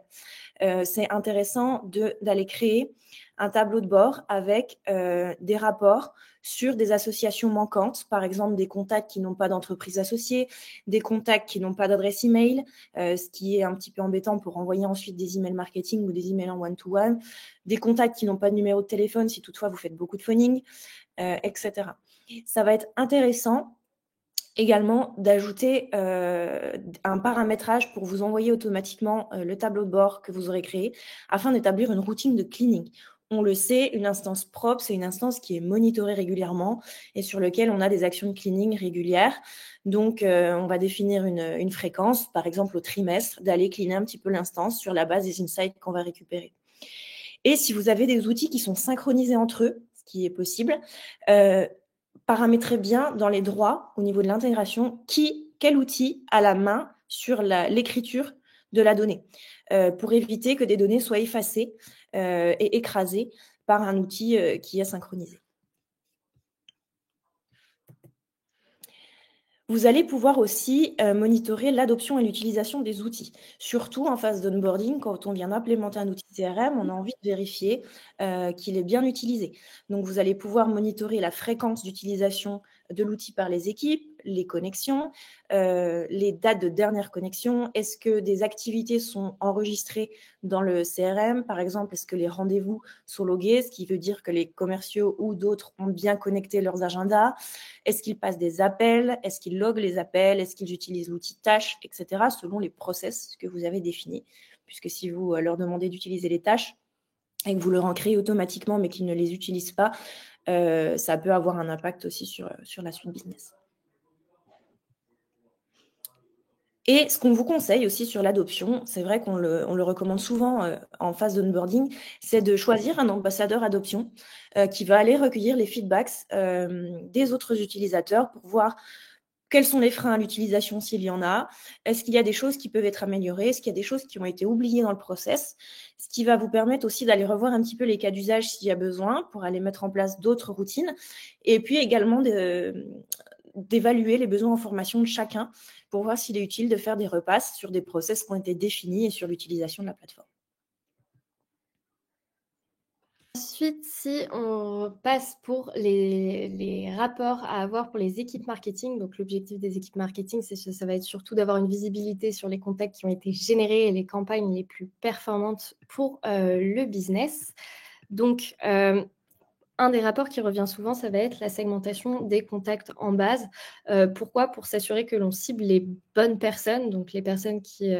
C'est intéressant d'aller créer un tableau de bord avec des rapports sur des associations manquantes, par exemple des contacts qui n'ont pas d'entreprise associée, des contacts qui n'ont pas d'adresse email, ce qui est un petit peu embêtant pour envoyer ensuite des emails marketing ou des emails en one-to-one, des contacts qui n'ont pas de numéro de téléphone si toutefois vous faites beaucoup de phoning, etc. Ça va être intéressant également d'ajouter un paramétrage pour vous envoyer automatiquement le tableau de bord que vous aurez créé afin d'établir une routine de cleaning. On le sait, une instance propre, c'est une instance qui est monitorée régulièrement et sur laquelle on a des actions de cleaning régulières. Donc, on va définir une fréquence, par exemple au trimestre, d'aller cleaner un petit peu l'instance sur la base des insights qu'on va récupérer. Et si vous avez des outils qui sont synchronisés entre eux, ce qui est possible, paramétrez bien dans les droits au niveau de l'intégration quel outil a la main sur l'écriture de la donnée pour éviter que des données soient effacées et écrasées par un outil qui est synchronisé. Vous allez pouvoir aussi monitorer l'adoption et l'utilisation des outils. Surtout en phase d'onboarding, quand on vient d'implémenter un outil CRM, on a envie de vérifier qu'il est bien utilisé. Donc, vous allez pouvoir monitorer la fréquence d'utilisation de l'outil par les équipes, les connexions, les dates de dernière connexion. Est-ce que des activités sont enregistrées dans le CRM? Par exemple, est-ce que les rendez-vous sont logués, ce qui veut dire que les commerciaux ou d'autres ont bien connecté leurs agendas? Est-ce qu'ils passent des appels? Est-ce qu'ils loguent les appels? Est-ce qu'ils utilisent l'outil tâches, etc., selon les process que vous avez définis? Puisque si vous leur demandez d'utiliser les tâches et que vous leur en créez automatiquement, mais qu'ils ne les utilisent pas, ça peut avoir un impact aussi sur la suite business. Et ce qu'on vous conseille aussi sur l'adoption, c'est vrai qu'on le recommande souvent en phase d'onboarding, c'est de choisir un ambassadeur adoption qui va aller recueillir les feedbacks des autres utilisateurs pour voir quels sont les freins à l'utilisation s'il y en a. Est-ce qu'il y a des choses qui peuvent être améliorées? Est-ce qu'il y a des choses qui ont été oubliées dans le process? Ce qui va vous permettre aussi d'aller revoir un petit peu les cas d'usage s'il y a besoin pour aller mettre en place d'autres routines. Et puis également d'évaluer les besoins en formation de chacun pour voir s'il est utile de faire des repasses sur des process qui ont été définis et sur l'utilisation de la plateforme. Ensuite, si on passe pour les rapports à avoir pour les équipes marketing, donc l'objectif des équipes marketing, ça va être surtout d'avoir une visibilité sur les contacts qui ont été générés et les campagnes les plus performantes pour le business. Donc, un des rapports qui revient souvent, ça va être la segmentation des contacts en base. Pourquoi? Pour s'assurer que l'on cible les bonnes personnes, donc les personnes qui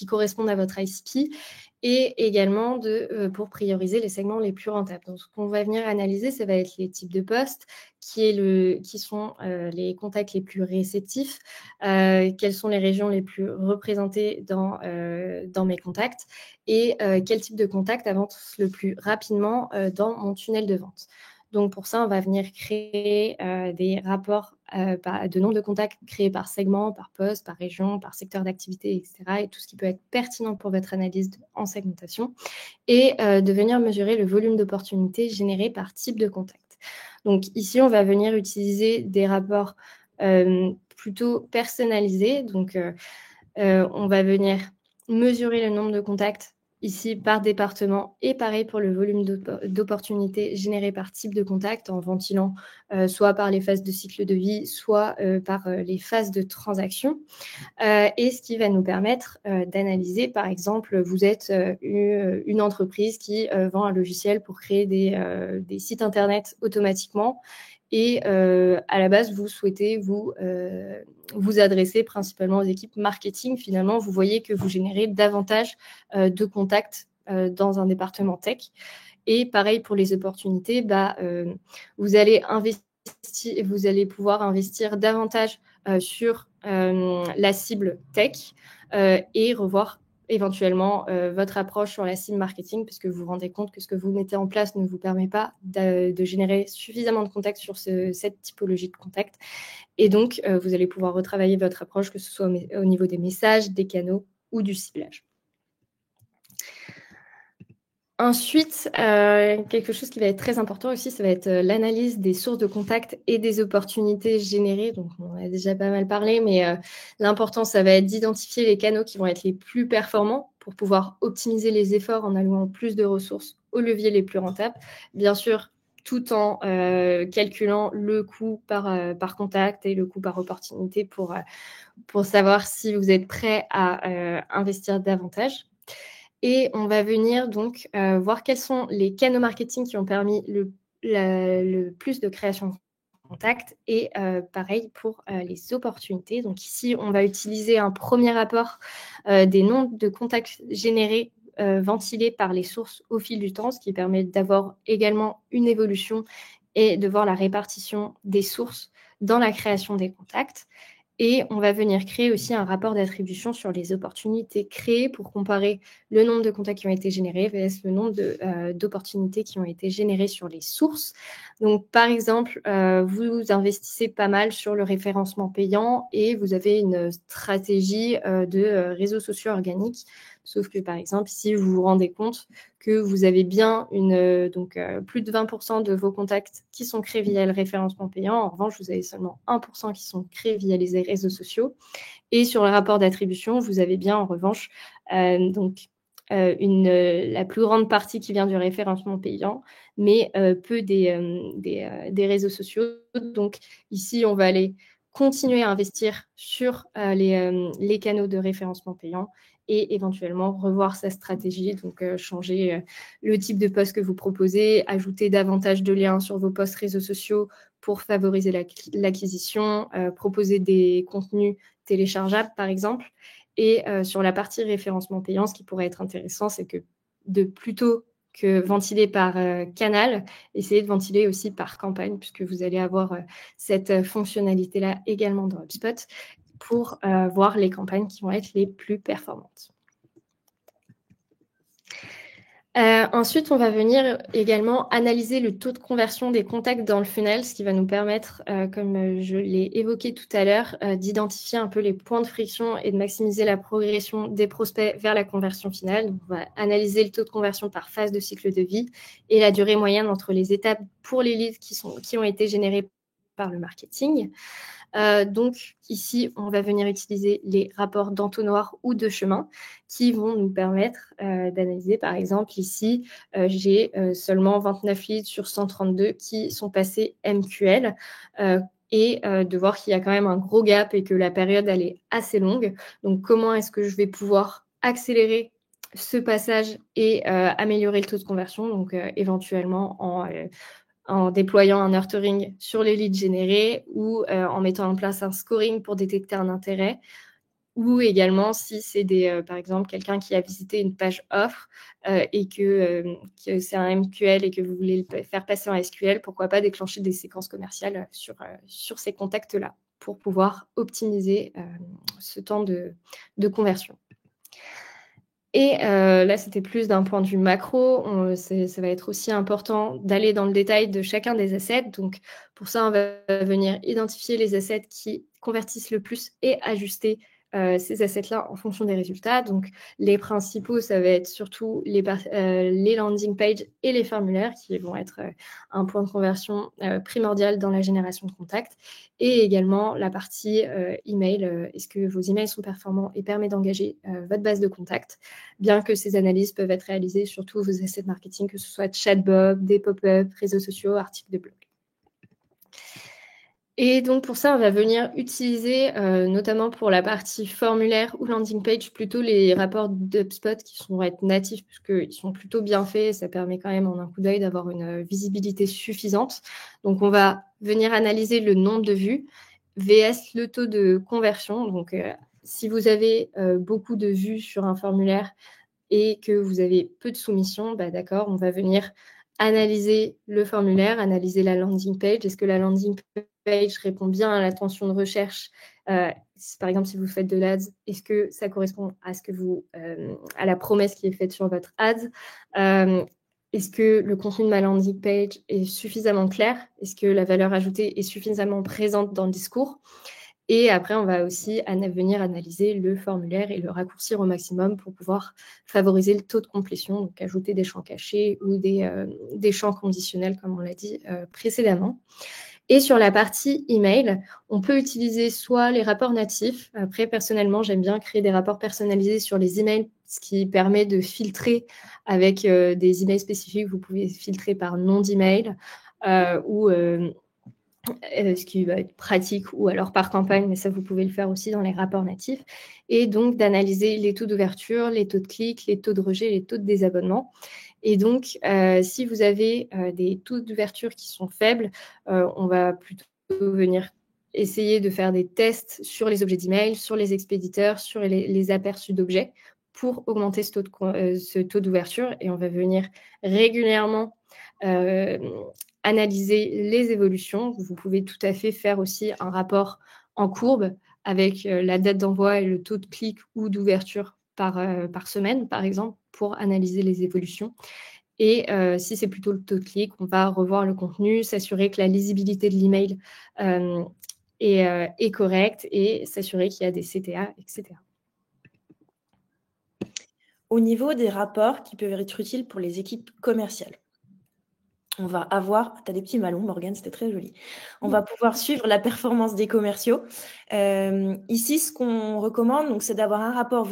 correspondent à votre ICP, et également pour prioriser les segments les plus rentables. Donc, ce qu'on va venir analyser, ça va être les types de postes, qui sont les contacts les plus réceptifs, quelles sont les régions les plus représentées dans mes contacts, et quel type de contact avance le plus rapidement dans mon tunnel de vente. Donc, pour ça, on va venir créer des rapports de nombre de contacts créés par segment, par poste, par région, par secteur d'activité, etc. Et tout ce qui peut être pertinent pour votre analyse en segmentation. Et de venir mesurer le volume d'opportunités générées par type de contact. Donc, ici, on va venir utiliser des rapports plutôt personnalisés. Donc, on va venir mesurer le nombre de contacts ici par département et pareil pour le volume d'opportunités générées par type de contact en ventilant soit par les phases de cycle de vie, soit par les phases de transaction. Et ce qui va nous permettre d'analyser, par exemple, vous êtes une entreprise qui vend un logiciel pour créer des sites internet automatiquement. Et à la base, vous souhaitez vous adresser principalement aux équipes marketing. Finalement, vous voyez que vous générez davantage de contacts dans un département tech. Et pareil pour les opportunités, vous allez pouvoir investir davantage sur la cible tech et revoir éventuellement votre approche sur la cible marketing, parce que vous vous rendez compte que ce que vous mettez en place ne vous permet pas de générer suffisamment de contacts sur cette typologie de contact. Et donc, vous allez pouvoir retravailler votre approche, que ce soit au niveau des messages, des canaux ou du ciblage. Ensuite, quelque chose qui va être très important aussi, ça va être l'analyse des sources de contact et des opportunités générées. Donc, on en a déjà pas mal parlé, mais l'important, ça va être d'identifier les canaux qui vont être les plus performants pour pouvoir optimiser les efforts en allouant plus de ressources aux leviers les plus rentables. Bien sûr, tout en calculant le coût par contact et le coût par opportunité pour savoir si vous êtes prêt à investir davantage. Et on va venir donc voir quels sont les canaux marketing qui ont permis le plus de création de contacts. Et pareil pour les opportunités. Donc ici, on va utiliser un premier rapport des nombres de contacts générés, ventilés par les sources au fil du temps, ce qui permet d'avoir également une évolution et de voir la répartition des sources dans la création des contacts. Et on va venir créer aussi un rapport d'attribution sur les opportunités créées pour comparer le nombre de contacts qui ont été générés versus le nombre d'opportunités qui ont été générées sur les sources. Donc, par exemple, vous investissez pas mal sur le référencement payant et vous avez une stratégie de réseaux sociaux organiques. Sauf que, par exemple, si vous vous rendez compte que vous avez bien plus de 20% de vos contacts qui sont créés via le référencement payant. En revanche, vous avez seulement 1% qui sont créés via les réseaux sociaux. Et sur le rapport d'attribution, vous avez bien en revanche la plus grande partie qui vient du référencement payant, mais peu des réseaux sociaux. Donc ici, on va aller continuer à investir sur les canaux de référencement payant et éventuellement revoir sa stratégie, donc changer le type de post que vous proposez, ajouter davantage de liens sur vos posts réseaux sociaux pour favoriser l'acquisition, proposer des contenus téléchargeables, par exemple. Et sur la partie référencement payant, ce qui pourrait être intéressant, c'est que plutôt que ventiler par canal, essayez de ventiler aussi par campagne, puisque vous allez avoir cette fonctionnalité-là également dans HubSpot pour voir les campagnes qui vont être les plus performantes. Ensuite, on va venir également analyser le taux de conversion des contacts dans le funnel, ce qui va nous permettre, comme je l'ai évoqué tout à l'heure, d'identifier un peu les points de friction et de maximiser la progression des prospects vers la conversion finale. Donc, on va analyser le taux de conversion par phase de cycle de vie et la durée moyenne entre les étapes pour les leads qui ont été générés par le marketing. Donc ici, on va venir utiliser les rapports d'entonnoir ou de chemin qui vont nous permettre d'analyser. Par exemple, ici, j'ai seulement 29 leads sur 132 qui sont passés MQL et de voir qu'il y a quand même un gros gap et que la période, elle est assez longue. Donc, comment est-ce que je vais pouvoir accélérer ce passage et améliorer le taux de conversion, donc éventuellement en déployant un nurturing sur les leads générés ou en mettant en place un scoring pour détecter un intérêt, ou également si c'est par exemple quelqu'un qui a visité une page offre et que c'est un MQL et que vous voulez le faire passer en SQL, pourquoi pas déclencher des séquences commerciales sur ces contacts-là pour pouvoir optimiser ce temps de conversion. Et là, c'était plus d'un point de vue macro. Ça va être aussi important d'aller dans le détail de chacun des assets. Donc, pour ça, on va venir identifier les assets qui convertissent le plus et ajuster ces assets-là en fonction des résultats. Donc, les principaux, ça va être surtout les landing pages et les formulaires qui vont être un point de conversion primordial dans la génération de contacts. Et également la partie email. Est-ce que vos emails sont performants et permettent d'engager votre base de contacts, bien que ces analyses peuvent être réalisées sur tous vos assets marketing, que ce soit chatbot, des pop-up, réseaux sociaux, articles de blog. Et donc, pour ça, on va venir utiliser, notamment pour la partie formulaire ou landing page, plutôt les rapports d'HubSpot qui vont être natifs, puisqu'ils sont plutôt bien faits. Ça permet quand même, en un coup d'œil, d'avoir une visibilité suffisante. Donc, on va venir analyser le nombre de vues, VS le taux de conversion. Donc, si vous avez beaucoup de vues sur un formulaire et que vous avez peu de soumissions, d'accord, on va venir analyser le formulaire, analyser la landing page. Est-ce que la landing page répond bien à l'intention de recherche par exemple, si vous faites de l'ADS, est-ce que ça correspond à à la promesse qui est faite sur votre ADS est-ce que le contenu de ma landing page est suffisamment clair? Est-ce que la valeur ajoutée est suffisamment présente dans le discours? Et après, on va aussi venir analyser le formulaire et le raccourcir au maximum pour pouvoir favoriser le taux de complétion, donc ajouter des champs cachés ou des champs conditionnels, comme on l'a dit précédemment. Et sur la partie email, on peut utiliser soit les rapports natifs. Après, personnellement, j'aime bien créer des rapports personnalisés sur les emails, ce qui permet de filtrer avec des emails spécifiques. Vous pouvez filtrer par nom d'email ou ce qui va être pratique, ou alors par campagne, mais ça, vous pouvez le faire aussi dans les rapports natifs. Et donc, d'analyser les taux d'ouverture, les taux de clics, les taux de rejet, les taux de désabonnement. Et donc, si vous avez des taux d'ouverture qui sont faibles, on va plutôt venir essayer de faire des tests sur les objets d'email, sur les expéditeurs, sur les aperçus d'objets pour augmenter ce taux d'ouverture. Et on va venir régulièrement analyser les évolutions. Vous pouvez tout à fait faire aussi un rapport en courbe avec la date d'envoi et le taux de clic ou d'ouverture par semaine, par exemple, pour analyser les évolutions. Et si c'est plutôt le taux de clic, on va revoir le contenu, s'assurer que la lisibilité de l'email est correcte et s'assurer qu'il y a des CTA, etc. Au niveau des rapports qui peuvent être utiles pour les équipes commerciales, on va avoir, tu as des petits ballons, Morgane, c'était très joli. On va pouvoir suivre la performance des commerciaux. Ici, ce qu'on recommande, donc, c'est d'avoir un rapport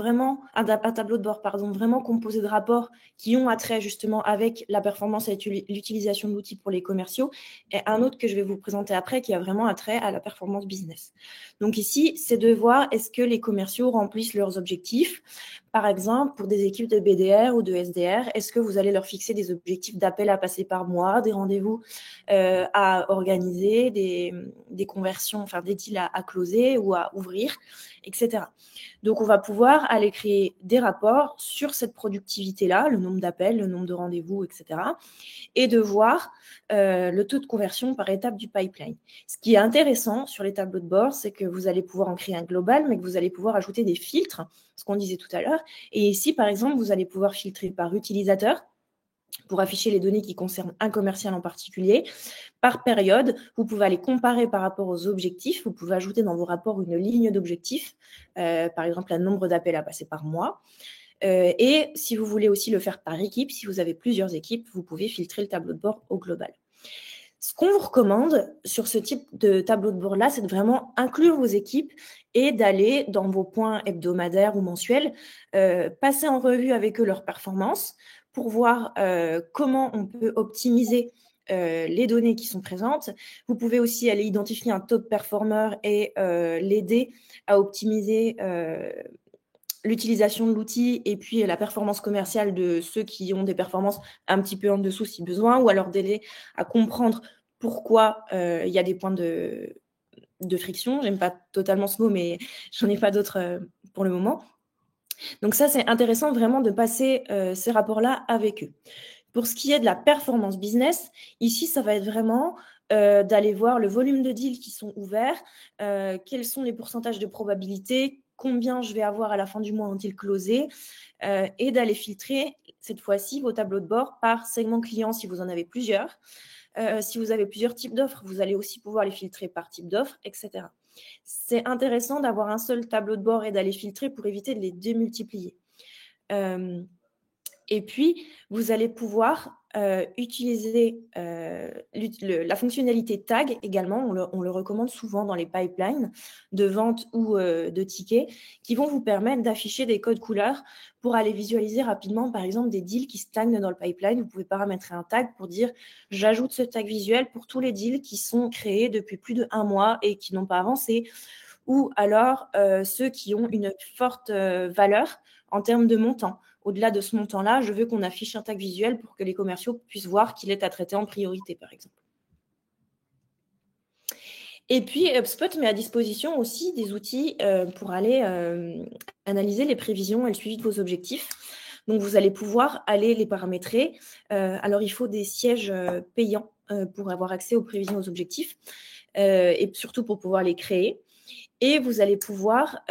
un tableau de bord, pardon, vraiment composé de rapports qui ont attrait justement avec la performance et l'utilisation de l'outil pour les commerciaux, et un autre que je vais vous présenter après qui a vraiment attrait à la performance business. Donc ici, c'est de voir est-ce que les commerciaux remplissent leurs objectifs. Par exemple, pour des équipes de BDR ou de SDR, est-ce que vous allez leur fixer des objectifs d'appel à passer par mois, des rendez-vous à organiser, des conversions, enfin des deals à closer ou à ouvrir, etc. Donc, on va pouvoir aller créer des rapports sur cette productivité-là, le nombre d'appels, le nombre de rendez-vous, etc. Et de voir le taux de conversion par étape du pipeline. Ce qui est intéressant sur les tableaux de bord, c'est que vous allez pouvoir en créer un global, mais que vous allez pouvoir ajouter des filtres, ce qu'on disait tout à l'heure. Et ici, par exemple, vous allez pouvoir filtrer par utilisateur pour afficher les données qui concernent un commercial en particulier. Par période, vous pouvez aller comparer par rapport aux objectifs. Vous pouvez ajouter dans vos rapports une ligne d'objectifs, par exemple un nombre d'appels à passer par mois. Et si vous voulez aussi le faire par équipe, si vous avez plusieurs équipes, vous pouvez filtrer le tableau de bord au global. Ce qu'on vous recommande sur ce type de tableau de bord-là, c'est de vraiment inclure vos équipes et d'aller dans vos points hebdomadaires ou mensuels, passer en revue avec eux leurs performances pour voir comment on peut optimiser les données qui sont présentes. Vous pouvez aussi aller identifier un top performer et l'aider à optimiser l'utilisation de l'outil et puis la performance commerciale de ceux qui ont des performances un petit peu en dessous si besoin, ou alors d'aider à comprendre pourquoi il y a des points de friction. J'aime pas totalement ce mot, mais j'en ai pas d'autres pour le moment. Donc ça, c'est intéressant vraiment de passer ces rapports-là avec eux. Pour ce qui est de la performance business, ici, ça va être vraiment d'aller voir le volume de deals qui sont ouverts, quels sont les pourcentages de probabilité, combien je vais avoir à la fin du mois en deal closé, et d'aller filtrer cette fois-ci vos tableaux de bord par segment client si vous en avez plusieurs. Si vous avez plusieurs types d'offres, vous allez aussi pouvoir les filtrer par type d'offre, etc. C'est intéressant d'avoir un seul tableau de bord et d'aller filtrer pour éviter de les démultiplier. Et puis, vous allez pouvoir utiliser la fonctionnalité tag également. On le recommande souvent dans les pipelines de vente ou de tickets qui vont vous permettre d'afficher des codes couleurs pour aller visualiser rapidement, par exemple, des deals qui stagnent dans le pipeline. Vous pouvez paramétrer un tag pour dire « j'ajoute ce tag visuel pour tous les deals qui sont créés depuis plus d'1 mois et qui n'ont pas avancé » ou alors ceux qui ont une forte valeur en termes de montant. Au-delà de ce montant-là, je veux qu'on affiche un tag visuel pour que les commerciaux puissent voir qu'il est à traiter en priorité, par exemple. Et puis, HubSpot met à disposition aussi des outils pour aller analyser les prévisions et le suivi de vos objectifs. Donc, vous allez pouvoir aller les paramétrer. Alors, il faut des sièges payants pour avoir accès aux prévisions, aux objectifs, et surtout pour pouvoir les créer. Et vous allez pouvoir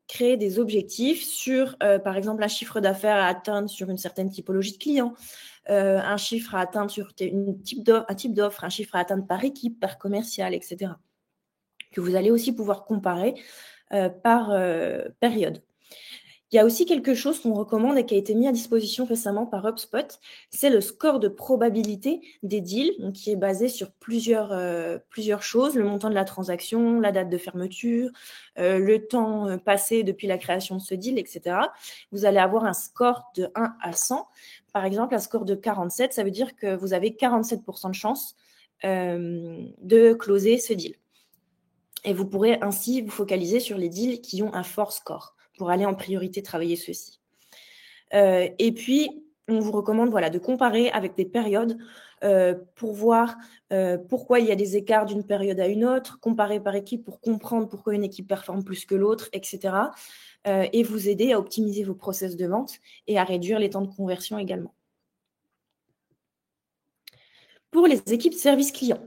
créer des objectifs sur, par exemple, un chiffre d'affaires à atteindre sur une certaine typologie de clients, un chiffre à atteindre sur un type d'offre, un chiffre à atteindre par équipe, par commercial, etc. Que vous allez aussi pouvoir comparer par période. Il y a aussi quelque chose qu'on recommande et qui a été mis à disposition récemment par HubSpot, c'est le score de probabilité des deals, donc qui est basé sur plusieurs choses, le montant de la transaction, la date de fermeture, le temps passé depuis la création de ce deal, etc. Vous allez avoir un score de 1 à 100. Par exemple, un score de 47, ça veut dire que vous avez 47% de chance de closer ce deal. Et vous pourrez ainsi vous focaliser sur les deals qui ont un fort score pour aller en priorité travailler ceci. Et puis, on vous recommande de comparer avec des périodes pour voir pourquoi il y a des écarts d'une période à une autre, comparer par équipe pour comprendre pourquoi une équipe performe plus que l'autre, etc. Et vous aider à optimiser vos process de vente et à réduire les temps de conversion également. Pour les équipes service client,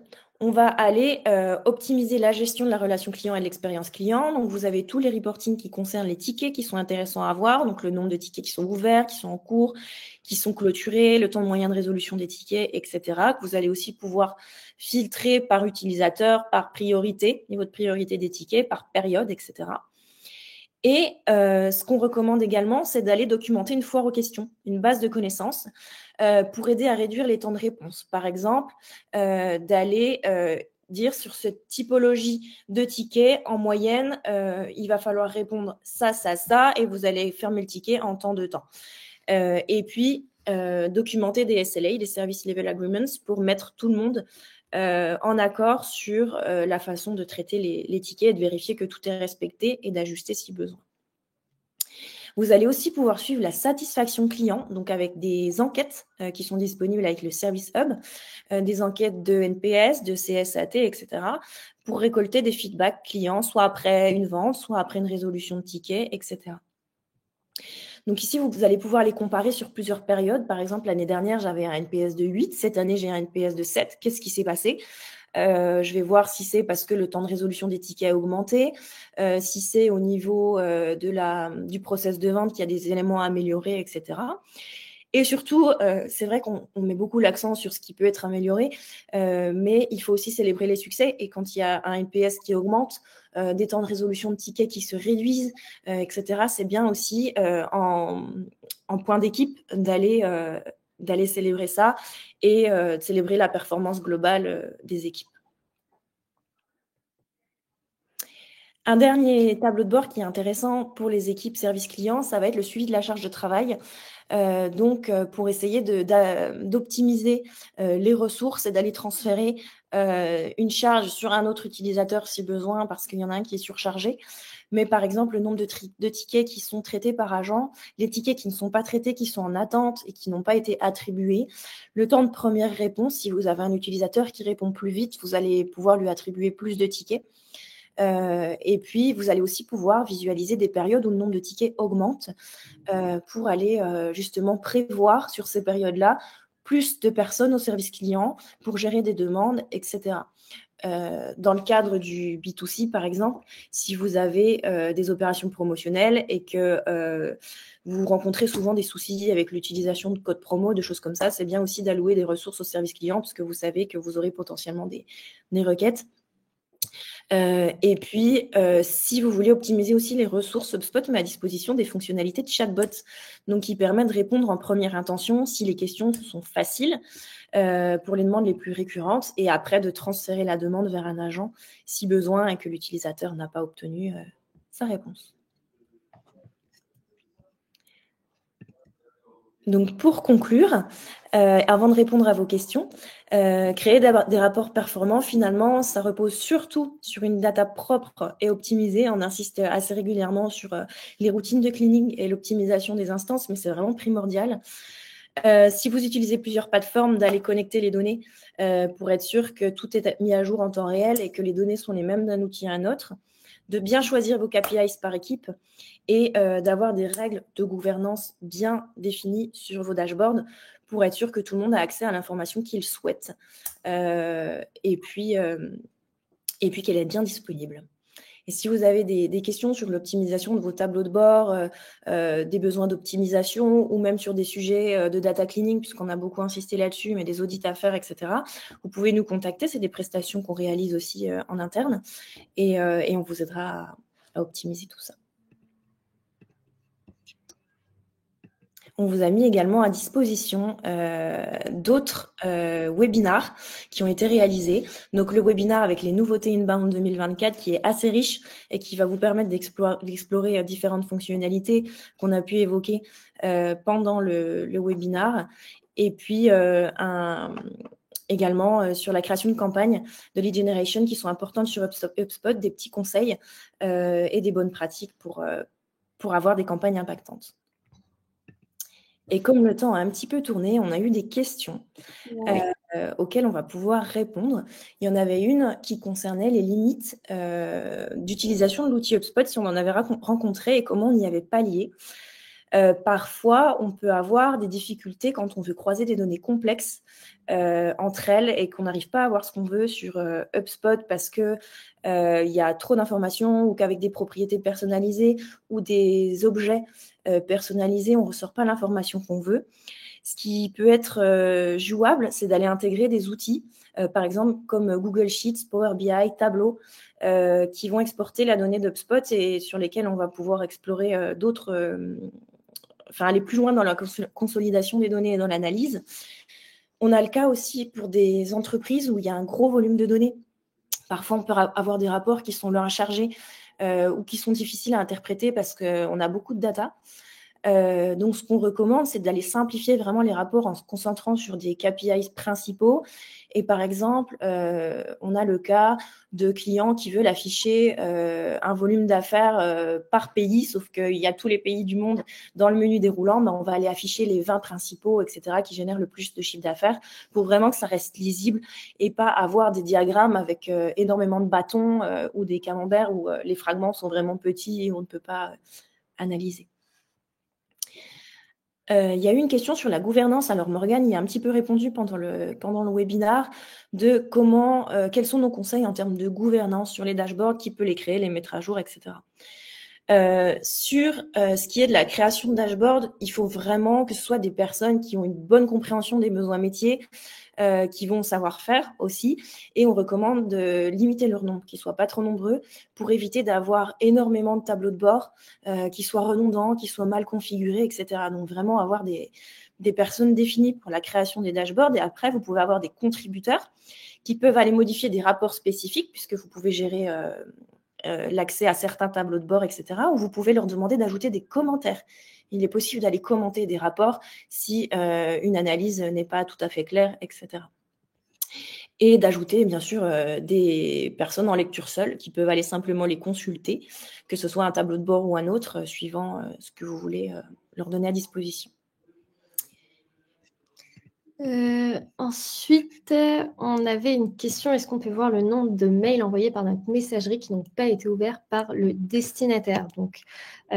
on va aller optimiser la gestion de la relation client et de l'expérience client. Donc, vous avez tous les reportings qui concernent les tickets qui sont intéressants à voir. Donc, le nombre de tickets qui sont ouverts, qui sont en cours, qui sont clôturés, le temps moyen de résolution des tickets, etc. Que vous allez aussi pouvoir filtrer par utilisateur, par priorité, niveau de priorité des tickets, par période, etc. Et ce qu'on recommande également, c'est d'aller documenter une foire aux questions, une base de connaissances pour aider à réduire les temps de réponse. Par exemple, d'aller dire sur cette typologie de tickets, en moyenne, il va falloir répondre ça, ça, ça, et vous allez fermer le ticket en temps de temps. Et puis, documenter des SLA, des Service Level Agreements, pour mettre tout le monde en accord sur la façon de traiter les tickets et de vérifier que tout est respecté et d'ajuster si besoin. Vous allez aussi pouvoir suivre la satisfaction client, donc avec des enquêtes qui sont disponibles avec le Service Hub, des enquêtes de NPS, de CSAT, etc., pour récolter des feedbacks clients, soit après une vente, soit après une résolution de ticket, etc. Donc ici, vous allez pouvoir les comparer sur plusieurs périodes. Par exemple, l'année dernière, j'avais un NPS de 8. Cette année, j'ai un NPS de 7. Qu'est-ce qui s'est passé ? Je vais voir si c'est parce que le temps de résolution des tickets a augmenté, si c'est au niveau du process de vente qu'il y a des éléments à améliorer, etc. Et surtout, c'est vrai qu'on met beaucoup l'accent sur ce qui peut être amélioré, mais il faut aussi célébrer les succès. Et quand il y a un NPS qui augmente, des temps de résolution de tickets qui se réduisent, etc., c'est bien aussi en point d'équipe d'aller d'aller célébrer ça et de célébrer la performance globale des équipes. Un dernier tableau de bord qui est intéressant pour les équipes service client, ça va être le suivi de la charge de travail. Pour essayer d'optimiser les ressources et d'aller transférer une charge sur un autre utilisateur si besoin, parce qu'il y en a un qui est surchargé. Mais par exemple, le nombre de tickets qui sont traités par agent, les tickets qui ne sont pas traités, qui sont en attente et qui n'ont pas été attribués, le temps de première réponse, si vous avez un utilisateur qui répond plus vite, vous allez pouvoir lui attribuer plus de tickets. Et puis, vous allez aussi pouvoir visualiser des périodes où le nombre de tickets augmente pour aller justement prévoir sur ces périodes-là plus de personnes au service client pour gérer des demandes, etc. Dans le cadre du B2C, par exemple, si vous avez des opérations promotionnelles et que vous rencontrez souvent des soucis avec l'utilisation de codes promo, de choses comme ça, c'est bien aussi d'allouer des ressources au service client parce que vous savez que vous aurez potentiellement des requêtes. Et puis, si vous voulez optimiser aussi les ressources, HubSpot met à disposition des fonctionnalités de chatbot, donc qui permettent de répondre en première intention si les questions sont faciles pour les demandes les plus récurrentes et après de transférer la demande vers un agent si besoin et que l'utilisateur n'a pas obtenu sa réponse. Donc, pour conclure, avant de répondre à vos questions, créer des rapports performants, finalement, ça repose surtout sur une data propre et optimisée. On insiste assez régulièrement sur les routines de cleaning et l'optimisation des instances, mais c'est vraiment primordial. Si vous utilisez plusieurs plateformes, d'aller connecter les données pour être sûr que tout est mis à jour en temps réel et que les données sont les mêmes d'un outil à un autre, de bien choisir vos KPIs par équipe et d'avoir des règles de gouvernance bien définies sur vos dashboards pour être sûr que tout le monde a accès à l'information qu'il souhaite et puis qu'elle est bien disponible. Et si vous avez des questions sur l'optimisation de vos tableaux de bord, des besoins d'optimisation ou même sur des sujets de data cleaning, puisqu'on a beaucoup insisté là-dessus, mais des audits à faire, etc., vous pouvez nous contacter. C'est des prestations qu'on réalise aussi en interne et on vous aidera à optimiser tout ça. On vous a mis également à disposition d'autres webinars qui ont été réalisés. Donc, le webinar avec les nouveautés Inbound 2024 qui est assez riche et qui va vous permettre d'explorer différentes fonctionnalités qu'on a pu évoquer pendant le webinar. Et puis, également sur la création de campagnes de lead generation qui sont importantes sur HubSpot, des petits conseils et des bonnes pratiques pour avoir des campagnes impactantes. Et comme le temps a un petit peu tourné, on a eu des questions auxquelles on va pouvoir répondre. Il y en avait une qui concernait les limites d'utilisation de l'outil HubSpot, si on en avait rencontré et comment on y avait pallié. Parfois, on peut avoir des difficultés quand on veut croiser des données complexes entre elles et qu'on n'arrive pas à avoir ce qu'on veut sur HubSpot parce qu'il y a trop d'informations ou qu'avec des propriétés personnalisées ou des objets personnalisés, on ne ressort pas l'information qu'on veut. Ce qui peut être jouable, c'est d'aller intégrer des outils, par exemple comme Google Sheets, Power BI, Tableau, qui vont exporter la donnée d'HubSpot et sur lesquels on va pouvoir explorer d'autres... aller plus loin dans la consolidation des données et dans l'analyse. On a le cas aussi pour des entreprises où il y a un gros volume de données. Parfois, on peut avoir des rapports qui sont loin à charger ou qui sont difficiles à interpréter parce qu'on a beaucoup de data. Donc, ce qu'on recommande, c'est d'aller simplifier vraiment les rapports en se concentrant sur des KPIs principaux. Et par exemple, on a le cas de clients qui veulent afficher un volume d'affaires par pays, sauf qu'il y a tous les pays du monde dans le menu déroulant. On va aller afficher les 20 principaux, etc., qui génèrent le plus de chiffre d'affaires pour vraiment que ça reste lisible et pas avoir des diagrammes avec énormément de bâtons ou des camemberts où les fragments sont vraiment petits et on ne peut pas analyser. Il y a eu une question sur la gouvernance. Alors, Morgane y a un petit peu répondu pendant le webinar de quels sont nos conseils en termes de gouvernance sur les dashboards, qui peut les créer, les mettre à jour, etc. Sur ce qui est de la création de dashboard, il faut vraiment que ce soit des personnes qui ont une bonne compréhension des besoins métiers, qui vont savoir faire aussi. Et on recommande de limiter leur nombre, qu'ils ne soient pas trop nombreux, pour éviter d'avoir énormément de tableaux de bord qui soient redondants, qui soient mal configurés, etc. Donc vraiment avoir des des personnes définies pour la création des dashboards et après, vous pouvez avoir des contributeurs qui peuvent aller modifier des rapports spécifiques puisque vous pouvez gérer l'accès à certains tableaux de bord, etc. ou vous pouvez leur demander d'ajouter des commentaires. Il est possible d'aller commenter des rapports si une analyse n'est pas tout à fait claire, etc. Et d'ajouter, bien sûr, des personnes en lecture seule qui peuvent aller simplement les consulter, que ce soit un tableau de bord ou un autre, suivant ce que vous voulez leur donner à disposition. Ensuite, on avait une question. Est-ce qu'on peut voir le nombre de mails envoyés par notre messagerie qui n'ont pas été ouverts par le destinataire? Donc,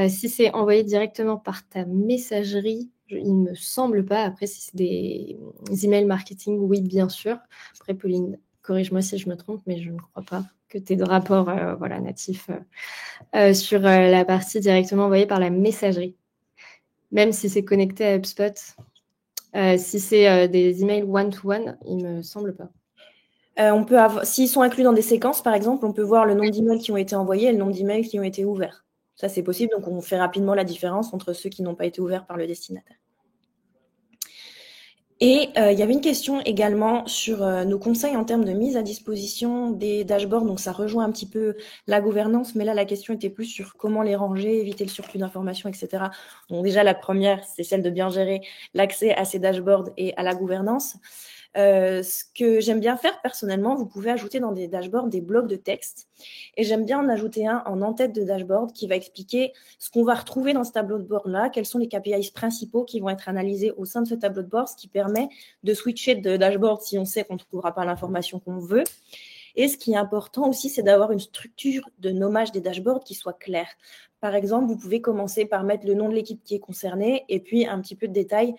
si c'est envoyé directement par ta messagerie, il ne me semble pas. Après, si c'est des emails marketing, oui, bien sûr. Après, Pauline, corrige-moi si je me trompe, mais je ne crois pas que tu aies de rapport natif sur la partie directement envoyée par la messagerie. Même si c'est connecté à HubSpot. Si c'est des emails one-to-one, il ne me semble pas. On peut avoir, s'ils sont inclus dans des séquences, par exemple, on peut voir le nombre d'emails qui ont été envoyés et le nombre d'emails qui ont été ouverts. Ça, c'est possible. Donc, on fait rapidement la différence entre ceux qui n'ont pas été ouverts par le destinataire. Et il y avait une question également sur nos conseils en termes de mise à disposition des dashboards. Donc, ça rejoint un petit peu la gouvernance, mais là, la question était plus sur comment les ranger, éviter le surplus d'informations, etc. Donc, déjà, la première, c'est celle de bien gérer l'accès à ces dashboards et à la gouvernance. Ce que j'aime bien faire personnellement, vous pouvez ajouter dans des dashboards des blocs de texte. Et j'aime bien en ajouter un en en-tête de dashboard qui va expliquer ce qu'on va retrouver dans ce tableau de bord-là, quels sont les KPIs principaux qui vont être analysés au sein de ce tableau de bord, ce qui permet de switcher de dashboard si on sait qu'on ne trouvera pas l'information qu'on veut. Et ce qui est important aussi, c'est d'avoir une structure de nommage des dashboards qui soit claire. Par exemple, vous pouvez commencer par mettre le nom de l'équipe qui est concernée et puis un petit peu de détails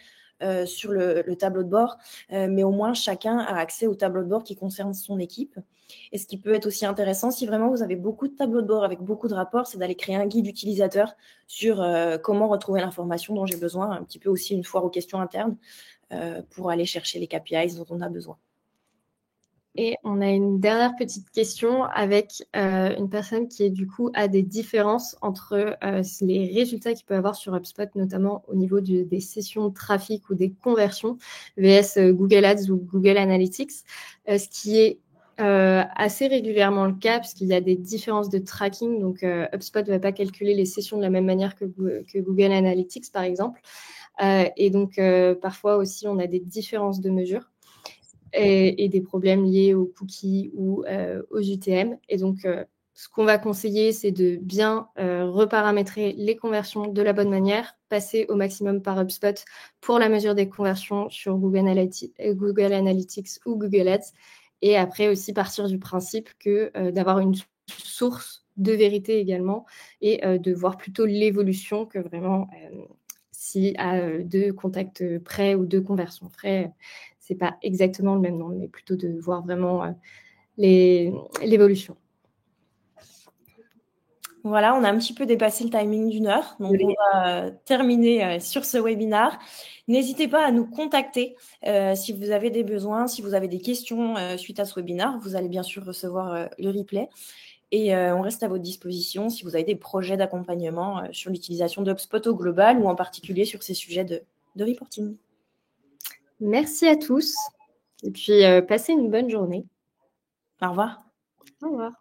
sur le tableau de bord, mais au moins chacun a accès au tableau de bord qui concerne son équipe. Et ce qui peut être aussi intéressant, si vraiment vous avez beaucoup de tableaux de bord avec beaucoup de rapports, c'est d'aller créer un guide utilisateur sur comment retrouver l'information dont j'ai besoin, un petit peu aussi une foire aux questions internes pour aller chercher les KPIs dont on a besoin. Et on a une dernière petite question avec une personne qui, du coup, a des différences entre les résultats qu'il peut avoir sur HubSpot, notamment au niveau des sessions de trafic ou des conversions, vs Google Ads ou Google Analytics, ce qui est assez régulièrement le cas, puisqu'il y a des différences de tracking. Donc, HubSpot ne va pas calculer les sessions de la même manière que Google Analytics, par exemple. Et donc, parfois aussi, on a des différences de mesure. Et des problèmes liés aux cookies ou aux UTM. Et donc, ce qu'on va conseiller, c'est de bien reparamétrer les conversions de la bonne manière, passer au maximum par HubSpot pour la mesure des conversions sur Google Analytics ou Google Ads. Et après aussi partir du principe que d'avoir une source de vérité également et de voir plutôt l'évolution que vraiment s'il y a deux contacts près ou deux conversions près. C'est pas exactement le même nombre, mais plutôt de voir vraiment l'évolution. Voilà, on a un petit peu dépassé le timing d'une heure, donc on va terminer sur ce webinaire. N'hésitez pas à nous contacter si vous avez des besoins, si vous avez des questions suite à ce webinaire. Vous allez bien sûr recevoir le replay et on reste à votre disposition si vous avez des projets d'accompagnement sur l'utilisation de HubSpot au global ou en particulier sur ces sujets de reporting. Merci à tous et puis passez une bonne journée. Au revoir. Au revoir.